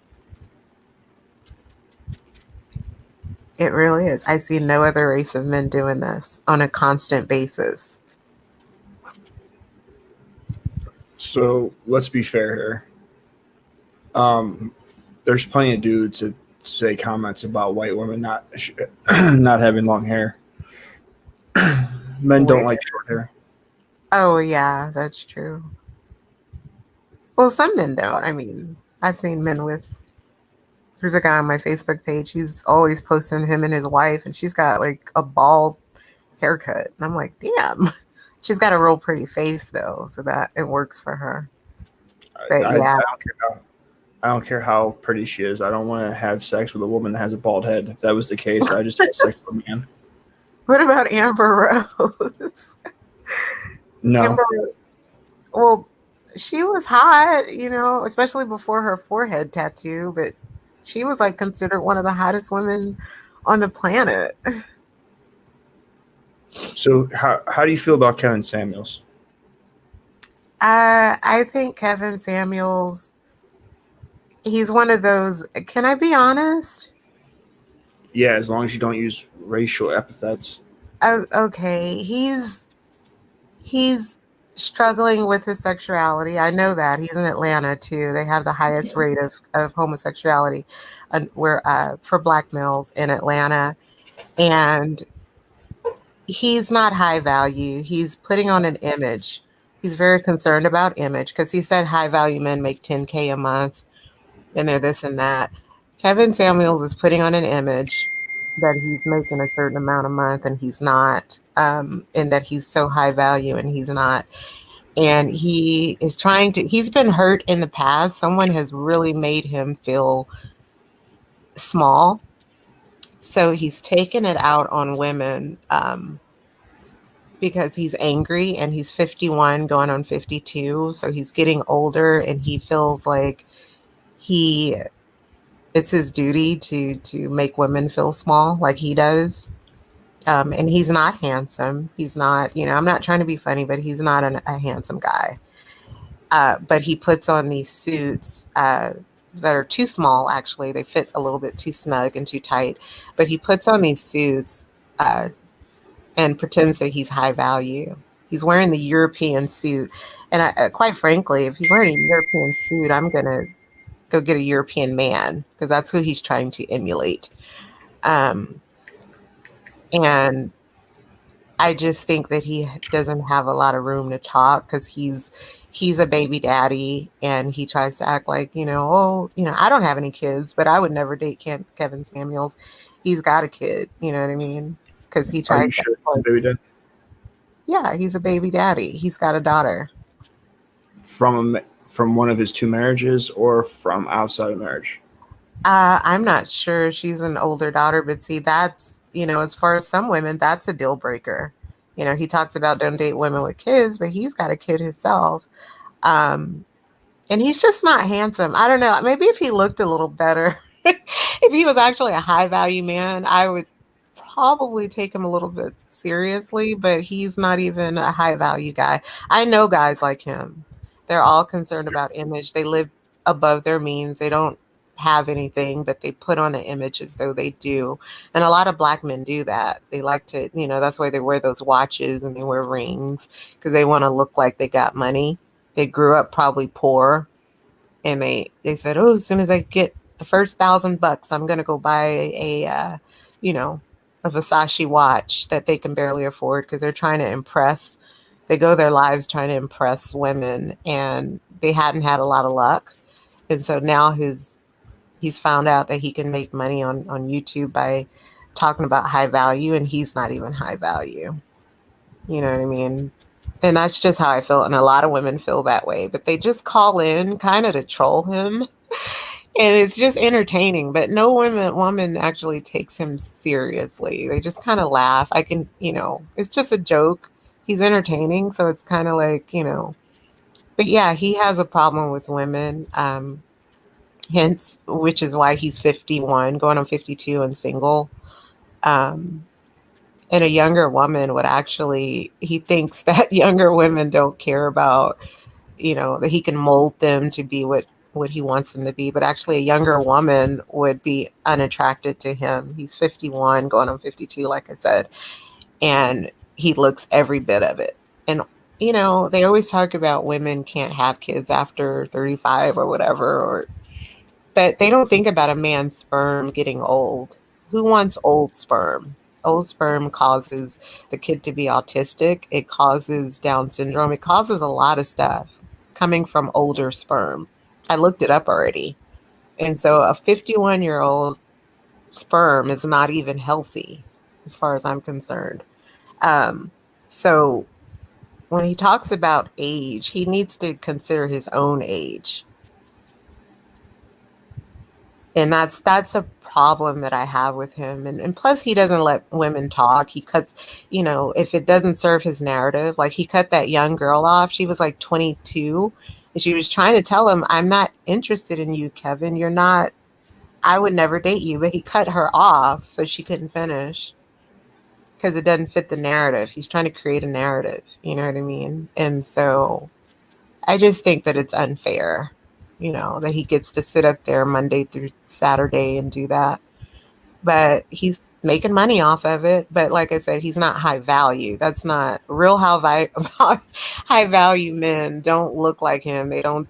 It really is. I see no other race of men doing this on a constant basis. So let's be fair here. There's plenty of dudes that say comments about white women not having long hair. Men don't like short hair. Oh yeah, that's true. Well, some men don't. I've seen men with. There's a guy on my Facebook page. He's always posting him and his wife, and she's got like a bald haircut. And I'm like, damn. She's got a real pretty face though, so that it works for her. But yeah. I don't care how pretty she is. I don't want to have sex with a woman that has a bald head. If that was the case, I just have sex with a man. What about Amber Rose? No. Well, she was hot, especially before her forehead tattoo, but she was like considered one of the hottest women on the planet. So how do you feel about Kevin Samuels? I think Kevin Samuels, he's one of those. Can I be honest? Yeah, as long as you don't use racial epithets. Oh, okay. He's struggling with his sexuality. I know that. He's in Atlanta too. They have the highest rate of homosexuality for Black males in Atlanta. And he's not high value. He's putting on an image. He's very concerned about image because he said high value men make $10K a month and they're this and that. Kevin Samuels is putting on an image that he's making a certain amount a month and he's not, and that he's so high value and he's not. And he is he's been hurt in the past. Someone has really made him feel small. So he's taken it out on women because he's angry and he's 51 going on 52. So he's getting older and he feels like it's his duty to make women feel small like he does. And he's not handsome. He's not, I'm not trying to be funny, but he's not a handsome guy. But he puts on these suits that are too small, actually. They fit a little bit too snug and too tight. But he puts on these suits and pretends that he's high value. He's wearing the European suit. And quite frankly, if he's wearing a European suit, I'm going to go get a European man because that's who he's trying to emulate. And I just think that he doesn't have a lot of room to talk because he's a baby daddy and he tries to act like, I don't have any kids, but I would never date Kevin Samuels. He's got a kid, you know what I mean? Because he Are tries you to sure act it's a like, baby dad? yeah, he's a baby daddy. He's got a daughter. From one of his two marriages or from outside of marriage? I'm not sure. She's an older daughter, but see, that's, as far as some women, that's a deal breaker. He talks about don't date women with kids, but he's got a kid himself. Um, and he's just not handsome. I don't know. Maybe if he looked a little better, if he was actually a high value man, I would probably take him a little bit seriously, but he's not even a high value guy. I know guys like him. They're all concerned about image. They live above their means. They don't have anything, but they put on an image as though they do. And a lot of black men do that. They like to, that's why they wear those watches and they wear rings because they want to look like they got money. They grew up probably poor and they said, oh, as soon as I get the first $1,000, I'm going to go buy you know, a Versace watch that they can barely afford because they're trying to impress. They go their lives trying to impress women, and they hadn't had a lot of luck. And so now he's found out that he can make money on YouTube by talking about high value, and he's not even high value. You know what I mean? And that's just how I feel. And a lot of women feel that way, but they just call in kind of to troll him. And it's just entertaining, but no woman actually takes him seriously. They just kind of laugh. It's just a joke. He's entertaining, so it's kind of like, but yeah, he has a problem with women. Hence, which is why he's 51, going on 52 and single. Um, and a younger woman would actually, he thinks that younger women don't care about, that he can mold them to be what he wants them to be. But actually, a younger woman would be unattracted to him. He's 51, going on 52, like I said, and he looks every bit of it. And, they always talk about women can't have kids after 35 or whatever, but they don't think about a man's sperm getting old. Who wants old sperm? Old sperm causes the kid to be autistic. It causes Down syndrome. It causes a lot of stuff coming from older sperm. I looked it up already. And so a 51-year-old sperm is not even healthy as far as I'm concerned. So when he talks about age, he needs to consider his own age. And that's a problem that I have with him. And plus, he doesn't let women talk. He cuts, if it doesn't serve his narrative, like he cut that young girl off. She was like 22. And she was trying to tell him, I'm not interested in you, Kevin. You're not, I would never date you. But he cut her off so she couldn't finish because it doesn't fit the narrative. He's trying to create a narrative. You know what I mean? And so I just think that it's unfair, that he gets to sit up there Monday through Saturday and do that. But he's making money off of it. But like I said, he's not high value. That's not real high value men don't look like him. They don't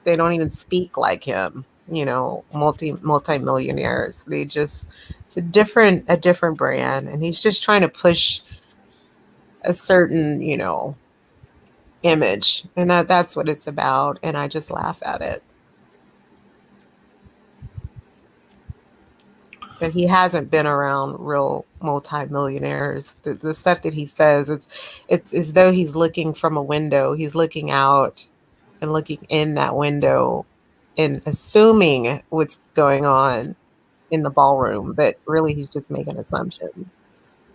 even speak like him, multi-millionaires. It's a different brand. And he's just trying to push a certain, image, and that's what it's about, and I just laugh at it. But he hasn't been around real multimillionaires. The stuff that he says, it's as though he's looking from a window. He's looking out and looking in that window and assuming what's going on in the ballroom, but really he's just making assumptions.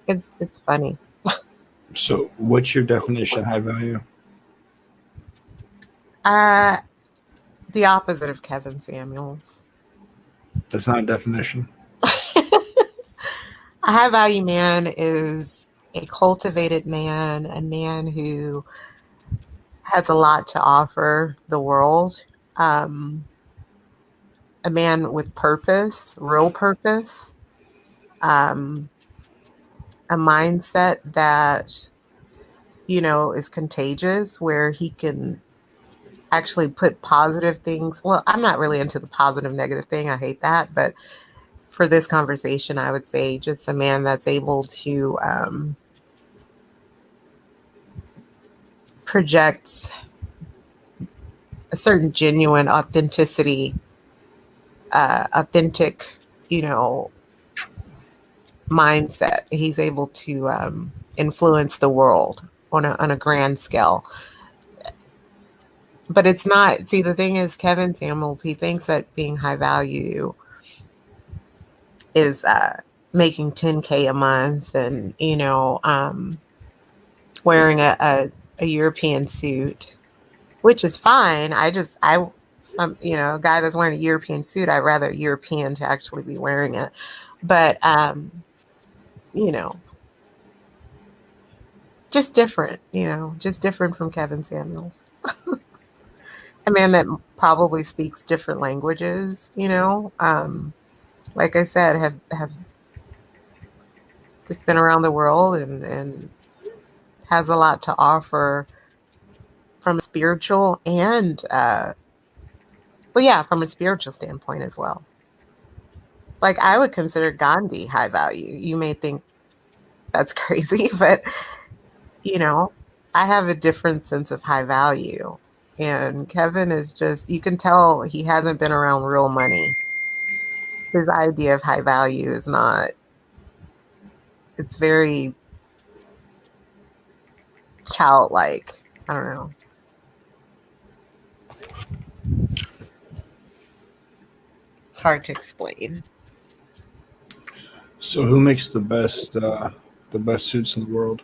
It's funny. So, what's your definition of high value? The opposite of Kevin Samuels. That's not a definition. A high value man is a cultivated man, a man who has a lot to offer the world, um, a man with purpose, real purpose, um, a mindset that, is contagious, where he can actually put positive things. Well, I'm not really into the positive negative thing. I hate that. But for this conversation, I would say just a man that's able to project a certain genuine authenticity, authentic, you know, mindset. He's able to influence the world on a grand scale. But it's not. See, the thing is, Kevin Samuels, he thinks that being high value is making 10K a month, and wearing a European suit, which is fine. A guy that's wearing a European suit, I'd rather a European to actually be wearing it. But you know, just different. Just different from Kevin Samuels, a man that probably speaks different languages. Like I said, have just been around the world and has a lot to offer from a spiritual and from a spiritual standpoint as well. Like, I would consider Gandhi high value. You may think that's crazy, but I have a different sense of high value. And Kevin is just, you can tell he hasn't been around real money. His idea of high value is not, it's very childlike. I don't know. It's hard to explain. So who makes the best suits in the world?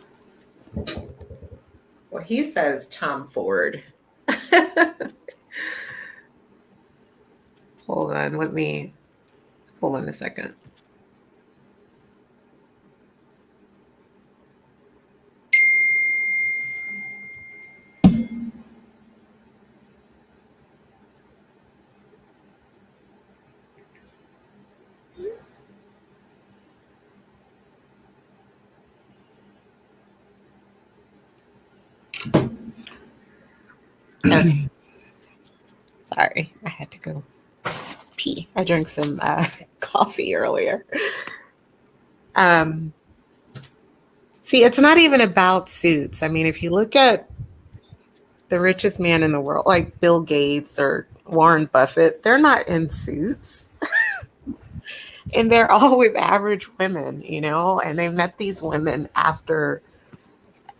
Well, he says Tom Ford. Hold on a second. Okay. Sorry, I had to go pee. I drank some coffee earlier. See, it's not even about suits. I mean, if you look at the richest man in the world, like Bill Gates or Warren Buffett, they're not in suits. And they're all with average women, and they met these women after.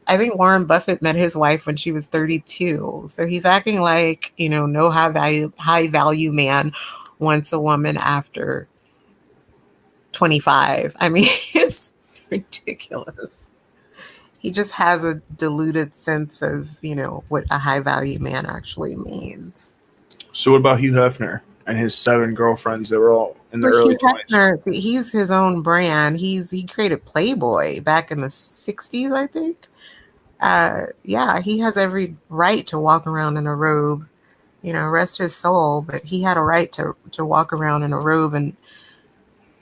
I think Warren Buffett met his wife when she was 32. So he's acting like, no high value man wants a woman after 25. I mean, it's ridiculous. He just has a diluted sense of, what a high value man actually means. So what about Hugh Hefner and his 7 girlfriends that were all in their early 20s? He's his own brand. He created Playboy back in the 60s, I think. He has every right to walk around in a robe, rest his soul, but he had a right to walk around in a robe and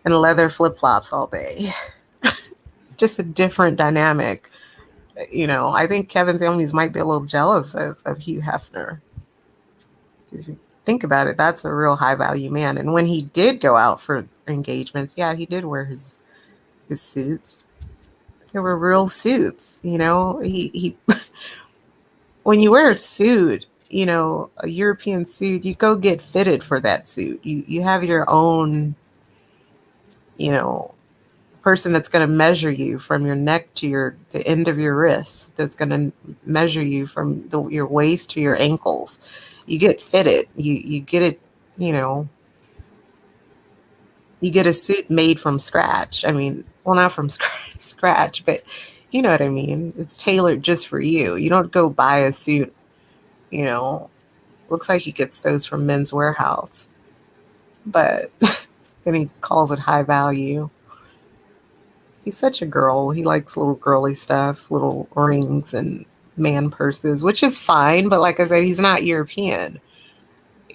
leather flip-flops all day. It's just a different dynamic. I think Kevin Samuels might be a little jealous of Hugh Hefner. If you think about it, that's a real high value man. And when he did go out for engagements, he did wear his suits. They were real suits, he when you wear a suit, a European suit, you go get fitted for that suit. You have your own, person that's going to measure you from your neck to the end of your wrist. That's going to measure you from your waist to your ankles. You get fitted. You get it, you get a suit made from scratch. I mean, well, not from scratch, but you know what I mean? It's tailored just for you. You don't go buy a suit, looks like he gets those from Men's Warehouse. But then he calls it high value. He's such a girl. He likes little girly stuff, little rings and man purses, which is fine. But like I said, he's not European.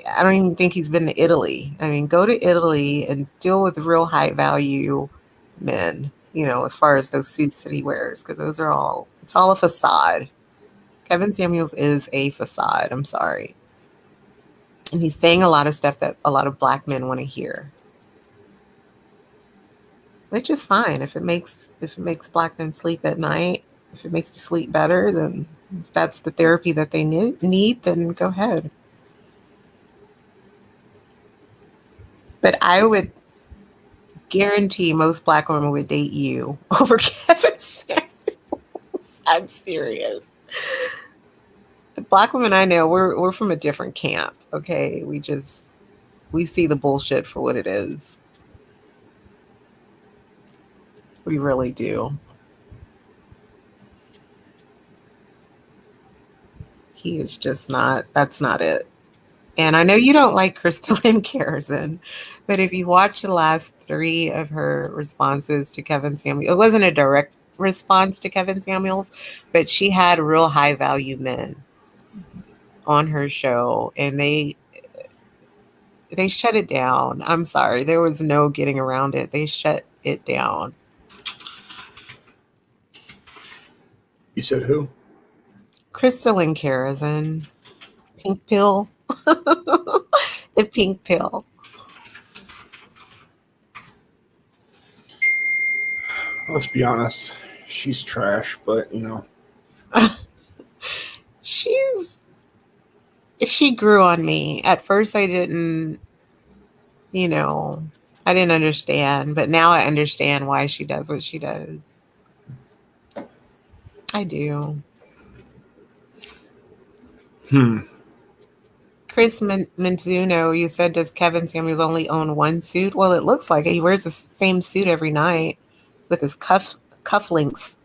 I don't even think he's been to Italy. I mean, go to Italy and deal with real high value men, as far as those suits that he wears, because it's all a facade. Kevin Samuels is a facade. I'm sorry. And he's saying a lot of stuff that a lot of black men want to hear. Which is fine if it makes black men sleep at night. If it makes you sleep better, then if that's the therapy that they need, then go ahead. But I would guarantee most black women would date you over Kevin Samuels. I'm serious. The black women I know, we're from a different camp. Okay, we see the bullshit for what it is. We really do. He is just not. That's not it. And I know you don't like Crystalline Carrison, but if you watch the last 3 of her responses to Kevin Samuels, it wasn't a direct response to Kevin Samuels, but she had real high value men on her show, and they shut it down. I'm sorry. There was no getting around it. They shut it down. You said who? Crystalline Carrison. Pink pill. The pink pill. Let's be honest. She's trash, but She grew on me. At first I didn't understand, but now I understand why she does what she does. I do. Chris Menzuno, you said, does Kevin Samuels only own one suit? Well, it looks like it. He wears the same suit every night with his cufflinks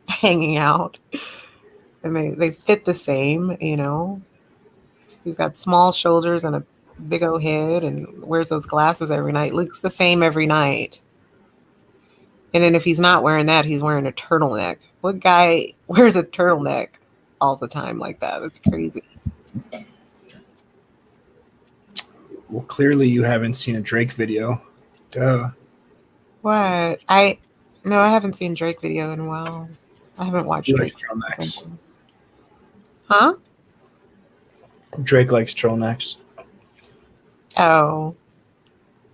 hanging out. And they fit the same, He's got small shoulders and a big old head and wears those glasses every night. Looks the same every night. And then if he's not wearing that, he's wearing a turtleneck. What guy wears a turtleneck all the time like that? That's crazy. Well, clearly you haven't seen a Drake video. Duh. What? I haven't seen Drake video in a while. I haven't watched Drake. Turtlenecks. Huh? Drake likes turtlenecks. Oh.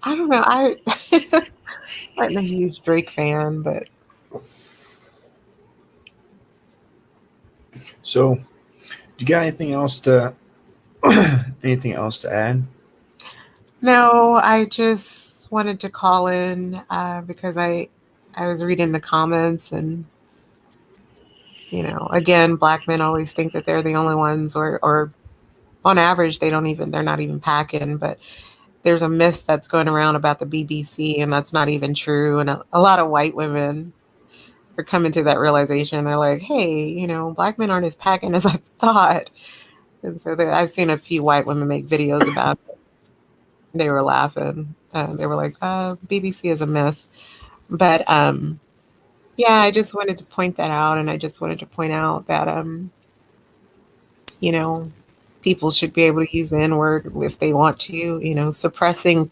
I don't know. I'm a huge Drake fan, but. So, do you got anything else to add? No, I just wanted to call in because I was reading the comments and, again, black men always think that they're the only ones or on average, they're not even packing, but there's a myth that's going around about the BBC and that's not even true. And a lot of white women are coming to that realization. They're like, hey, black men aren't as packing as I thought. And so I've seen a few white women make videos about it. They were laughing. They were like, BBC is a myth. But yeah, I just wanted to point that out. And I just wanted to point out that, people should be able to use the N-word if they want to. Suppressing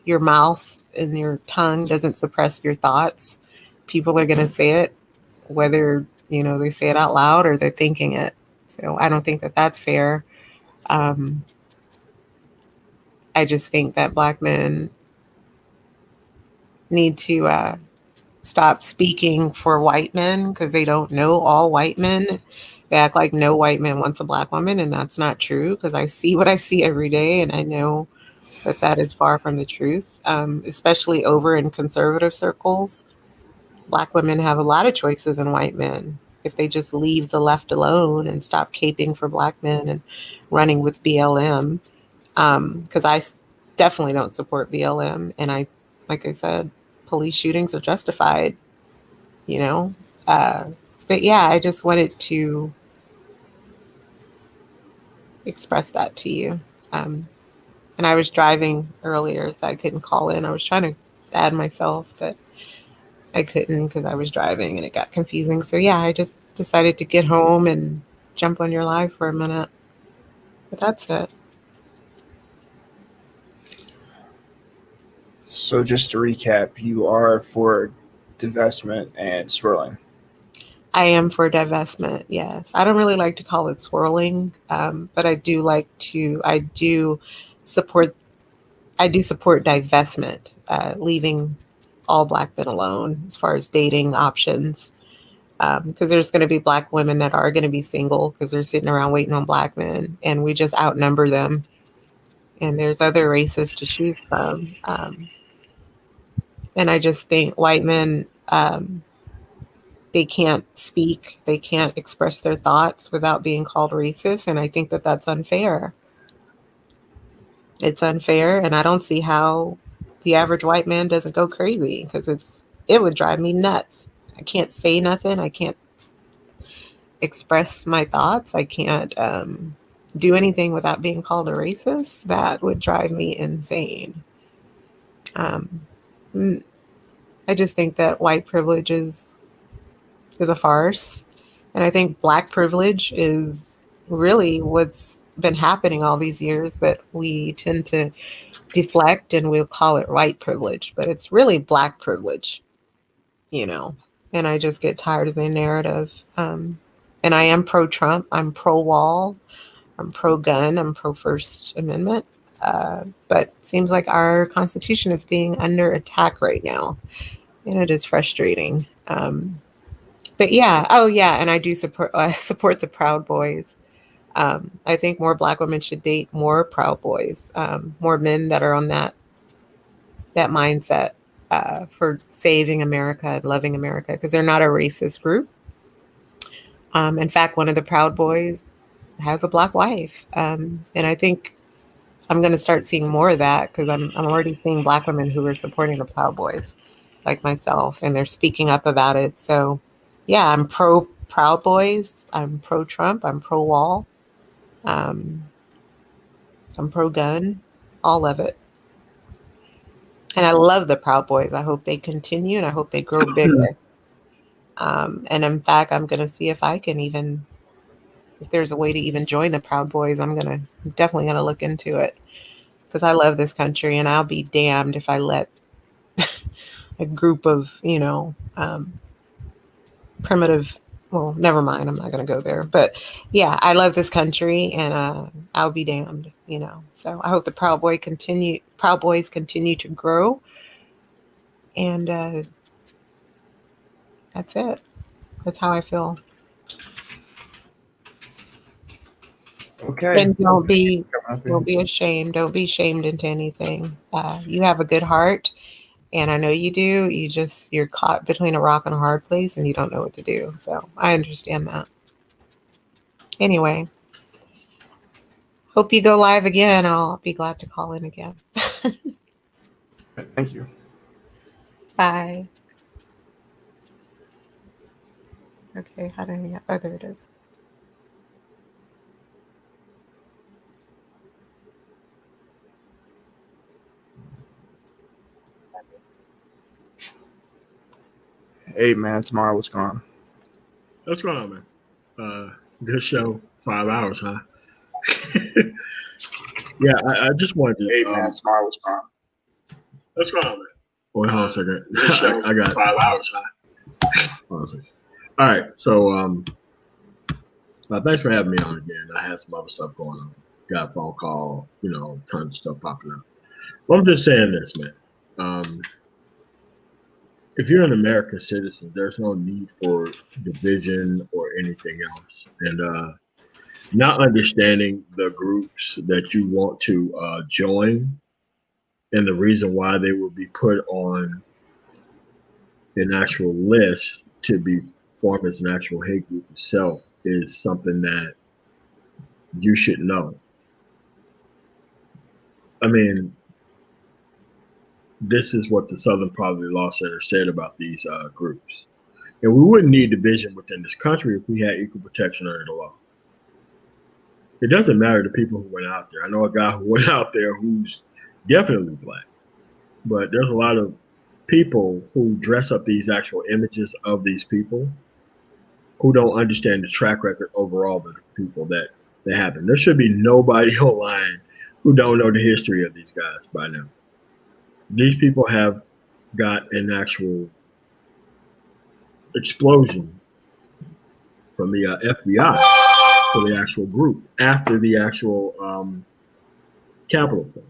your mouth and your tongue doesn't suppress your thoughts. People are going to say it, whether, they say it out loud or they're thinking it. So I don't think that that's fair. I just think that black men need to stop speaking for white men because they don't know all white men. They act like no white man wants a black woman, and that's not true because I see what I see every day, and I know that is far from the truth, especially over in conservative circles. Black women have a lot of choices in white men if they just leave the left alone and stop caping for black men and running with BLM. Because I definitely don't support BLM, and like I said, police shootings are justified, but yeah, I just wanted to express that to you. And I was driving earlier, so I couldn't call in. I was trying to add myself, but I couldn't because I was driving and it got confusing. So yeah, I just decided to get home and jump on your live for a minute. But that's it. So just to recap, you are for divestment and swirling. I am for divestment. Yes, I don't really like to call it swirling, but I do like to. Support. I do support divestment, leaving all Black men alone as far as dating options. Because there's going to be Black women that are going to be single because they're sitting around waiting on Black men, and we just outnumber them. And there's other races to choose from. And I just think white men, they can't speak, they can't express their thoughts without being called racist. And I think that that's unfair. It's unfair. And I don't see how the average white man doesn't go crazy because it would drive me nuts. I can't say nothing. I can't express my thoughts. I can't do anything without being called a racist. That would drive me insane. Um, I just think that white privilege is a farce. And I think Black privilege is really what's been happening all these years, but we tend to deflect and we'll call it white privilege, but it's really Black privilege, you know. And I just get tired of the narrative. And I am pro Trump, I'm pro wall, I'm pro gun, I'm pro First Amendment. But it seems like our Constitution is being under attack right now. And it is frustrating. But yeah, oh yeah, and I do support the Proud Boys. I think more Black women should date more Proud Boys, more men that are on that mindset for saving America and loving America because they're not a racist group. In fact, one of the Proud Boys has a Black wife, and I think I'm going to start seeing more of that because I'm already seeing Black women who are supporting the Proud Boys, like myself, and they're speaking up about it. So, yeah, I'm pro Proud Boys. I'm pro Trump. I'm pro wall. Um, I'm pro gun. All of it. And I love the Proud Boys. I hope they continue and I hope they grow bigger. And in fact, I'm going to see if I can even, if there's a way to even join the Proud Boys, I'm definitely going to look into it because I love this country and I'll be damned if I let a group of, primitive, well, never mind. I'm not going to go there. But yeah, I love this country and I'll be damned, So I hope the Proud Boys continue to grow. And that's it. That's how I feel. Okay. And don't be ashamed. Don't be shamed into anything. You have a good heart, and I know you do. You're caught between a rock and a hard place, and you don't know what to do. So I understand that. Anyway, hope you go live again. I'll be glad to call in again. Thank you. Bye. Okay, how do I? Oh, there it is. Hey man, tomorrow what's going on? What's going on, man? Good show. 5 hours, huh? Yeah, I just wanted to. Hey man, tomorrow what's going on? What's going on, man? Wait, hold on a second. I got 5 hours, huh? Hold on a second. All right, so thanks for having me on again. I had some other stuff going on. Got a phone call, tons of stuff popping up. Well, I'm just saying this, man. If you're an American citizen, there's no need for division or anything else. And not understanding the groups that you want to join and the reason why they will be put on an actual list to be formed as an actual hate group itself is something that you should know. I mean, this is what the Southern Poverty Law Center said about these groups. And we wouldn't need division within this country if we had equal protection under the law. It doesn't matter the people who went out there. I know a guy who went out there who's definitely Black, but there's a lot of people who dress up these actual images of these people who don't understand the track record overall of the people that happen. There should be nobody online who don't know the history of these guys by now. These people have got an actual explosion from the FBI for the actual group after the actual Capitol thing.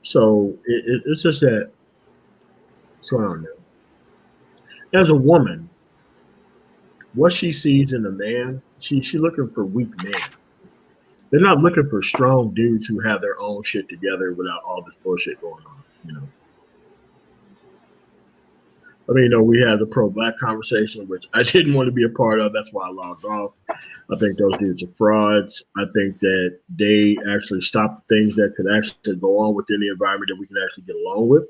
So it's just that. So I don't know. As a woman, what she sees in a man, she's looking for weak men. They're not looking for strong dudes who have their own shit together without all this bullshit going on, you know. I mean, you know, we had the pro-black conversation, which I didn't want to be a part of. That's why I logged off. I think those dudes are frauds. I think that they actually stop things that could actually go on within the environment that we can actually get along with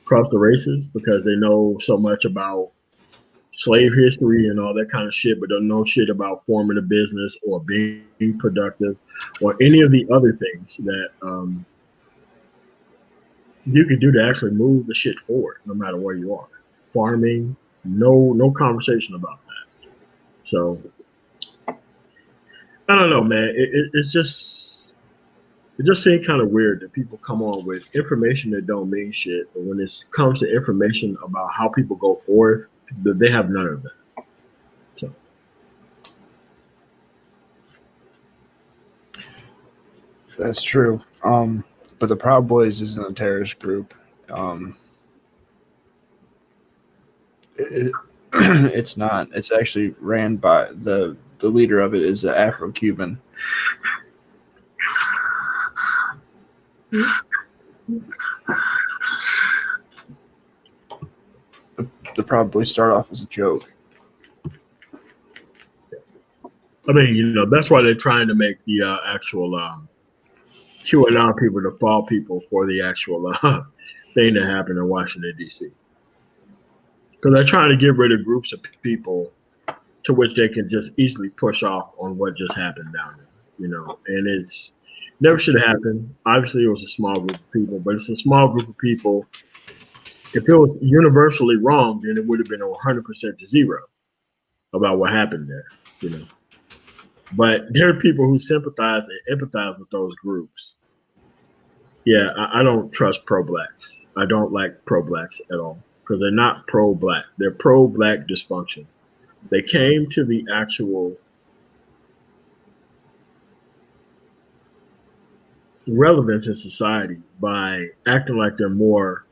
across the races, because they know so much about slave history and all that kind of shit, but don't know shit about forming a business or being productive or any of the other things that you can do to actually move the shit forward, no matter where you are. Farming, no conversation about that. So I don't know, man. It just seems kind of weird that people come on with information that don't mean shit, but when it comes to information about how people go forth, they have none of that. So that's true. But the Proud Boys isn't a terrorist group. It's not. It's actually ran by the leader of it is an Afro-Cuban. The Proud Boys start off as a joke. I mean, you know, that's why they're trying to make the actual QAnon people the fall people for the actual thing that happened in Washington, D.C. Because they're trying to get rid of groups of people to which they can just easily push off on what just happened down there, you know. And it's never should have happened. Obviously, it was a small group of people, but it's a small group of people. If it was universally wrong, then it would have been 100% to zero about what happened there, you know. But there are people who sympathize and empathize with those groups. Yeah, I don't trust pro-blacks. I don't like pro-blacks at all because they're not pro-black. They're pro-black dysfunction. They came to the actual relevance in society by acting like they're more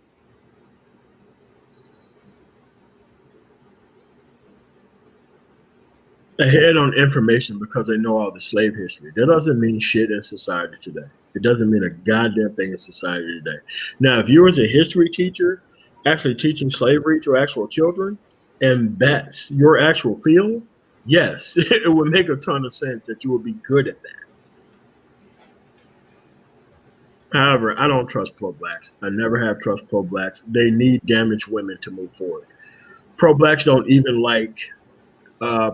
ahead on information because they know all the slave history. That doesn't mean shit in society today. It doesn't mean a goddamn thing in society today. Now, if you was a history teacher actually teaching slavery to actual children, and that's your actual field, yes, it would make a ton of sense that you would be good at that. However, I don't trust pro-blacks. I never have trust pro-blacks. They need damaged women to move forward. Pro-blacks don't even like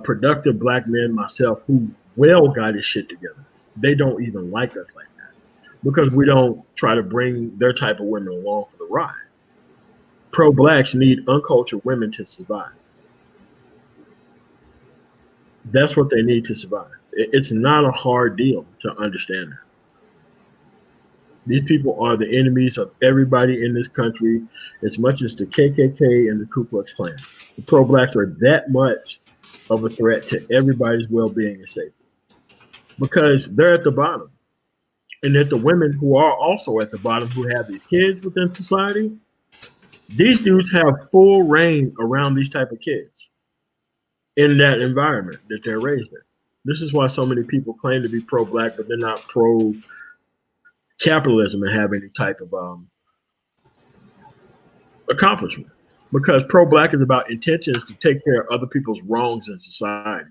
productive black men, myself, who well got his shit together. They don't even like us like that because we don't try to bring their type of women along for the ride. Pro-blacks need uncultured women to survive. That's what they need to survive. It's not a hard deal to understand that. These people are the enemies of everybody in this country, as much as the KKK and the Ku Klux Klan. The pro-blacks are that much of a threat to everybody's well-being and safety because they're at the bottom. And that the women who are also at the bottom, who have these kids within society, these dudes have full reign around these type of kids in that environment that they're raised in. This is why so many people claim to be pro-black, but they're not pro-capitalism and have any type of accomplishment. Because pro-black is about intentions to take care of other people's wrongs in society,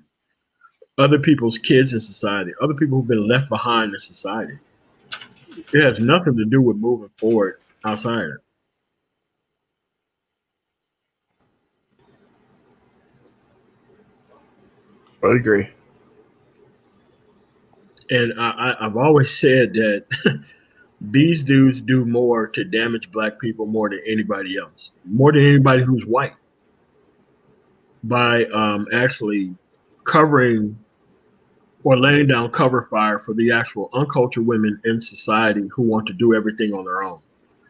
other people's kids in society, other people who've been left behind in society. It has nothing to do with moving forward outside it. I agree. And I've always said that These dudes do more to damage black people more than anybody else, more than anybody who's white, by actually covering or laying down cover fire for the actual uncultured women in society who want to do everything on their own,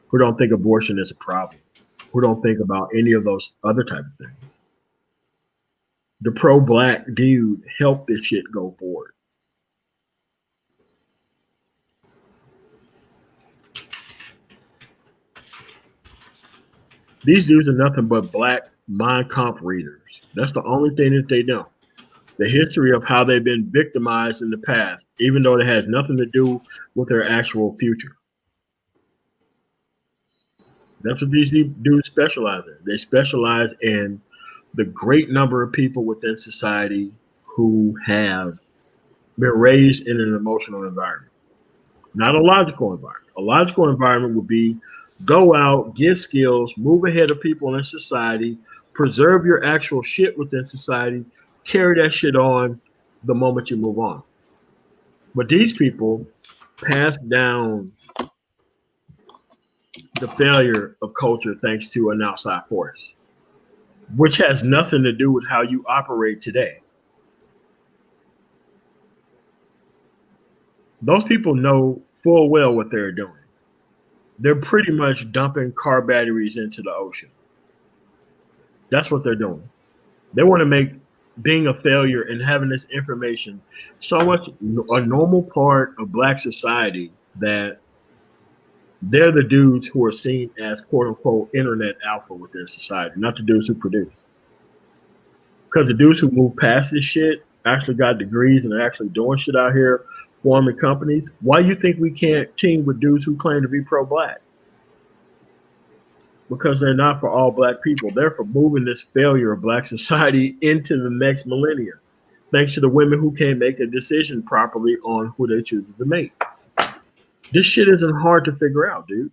who don't think abortion is a problem, who don't think about any of those other type of things. The pro-black dude helped this shit go forward. These dudes are nothing but black Mein Kampf readers. That's the only thing that they know. The history of how they've been victimized in the past, even though it has nothing to do with their actual future. That's what these dudes specialize in. They specialize in the great number of people within society who have been raised in an emotional environment, not a logical environment. A logical environment would be go out, get skills, move ahead of people in society, preserve your actual shit within society, carry that shit on the moment you move on. But these people pass down the failure of culture thanks to an outside force, which has nothing to do with how you operate today. Those people know full well what they're doing. They're pretty much dumping car batteries into the ocean. That's what they're doing. They want to make being a failure and having this information so much a normal part of black society that they're the dudes who are seen as quote unquote internet alpha within society, not the dudes who produce. Because the dudes who move past this shit actually got degrees and are actually doing shit out here, forming companies. Why do you think we can't team with dudes who claim to be pro-black? Because they're not for all black people. They're for moving this failure of black society into the next millennium, thanks to the women who can't make a decision properly on who they choose to mate. This shit isn't hard to figure out, dude.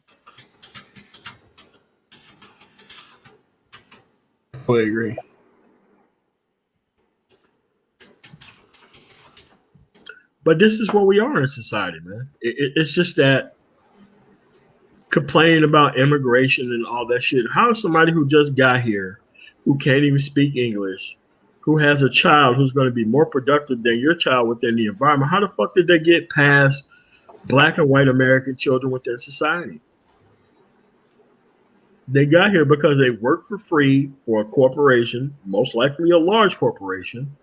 I agree. But this is what we are in society, man. It's just that complaining about immigration and all that shit. How is somebody who just got here, who can't even speak English, who has a child who's going to be more productive than your child within the environment, how the fuck did they get past black and white American children within society? They got here because they worked for free for a corporation, most likely a large corporation.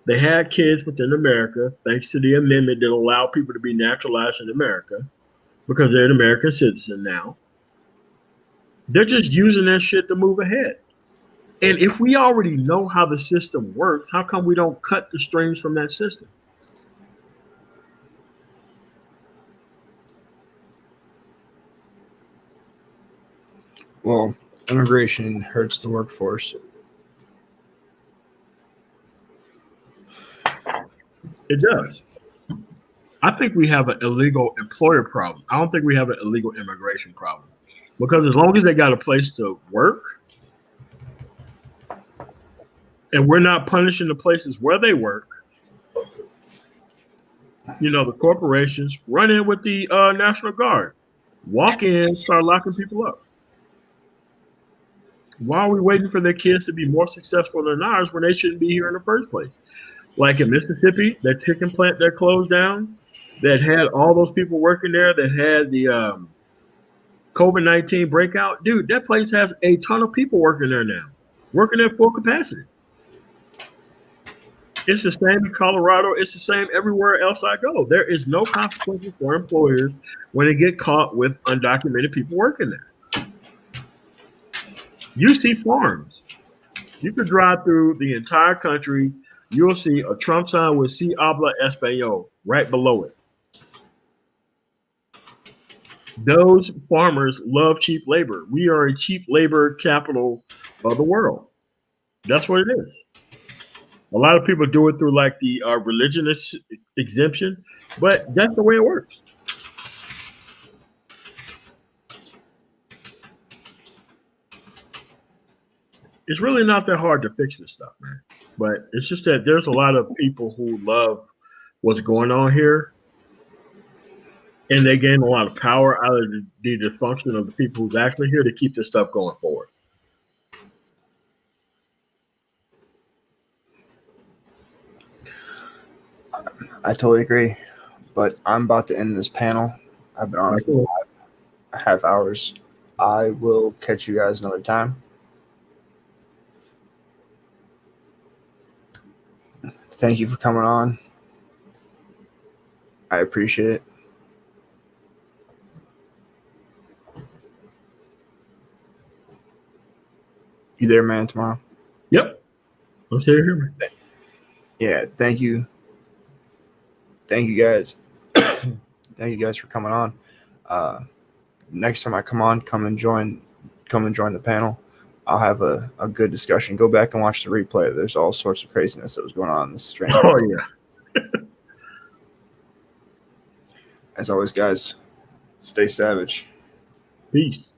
They had kids within America, thanks to the amendment that allowed people to be naturalized in America because they're an American citizen now. They're just using that shit to move ahead. And if we already know how the system works, how come we don't cut the strings from that system? Well, immigration hurts the workforce. It does. I think we have an illegal employer problem. I don't think we have an illegal immigration problem. Because as long as they got a place to work, and we're not punishing the places where they work, you know, the corporations run in with the National Guard, walk in, start locking people up. Why are we waiting for their kids to be more successful than ours when they shouldn't be here in the first place? Like in Mississippi, that chicken plant that closed down, that had all those people working there, that had the COVID-19 breakout. Dude, that place has a ton of people working there now, working at full capacity. It's the same in Colorado. It's the same everywhere else I go. There is no consequences for employers when they get caught with undocumented people working there. You see farms. You could drive through the entire country. You'll see a Trump sign with "Si habla español" right below it. Those farmers love cheap labor. We are a cheap labor capital of the world. That's what it is. A lot of people do it through like the religion exemption, but that's the way it works. It's really not that hard to fix this stuff, man. But it's just that there's a lot of people who love what's going on here. And they gain a lot of power out of the dysfunction of the people who's actually here to keep this stuff going forward. I totally agree. But I'm about to end this panel. I've been on for 5.5 hours. I will catch you guys another time. Thank you for coming on. I appreciate it. You there, man, tomorrow? Yep. I'm still here. Yeah, thank you. Thank you guys. Thank you guys for coming on. Next time I come on, come and join the panel. I'll have a good discussion. Go back and watch the replay. There's all sorts of craziness that was going on in this stream. Oh yeah. As always, guys, stay savage. Peace.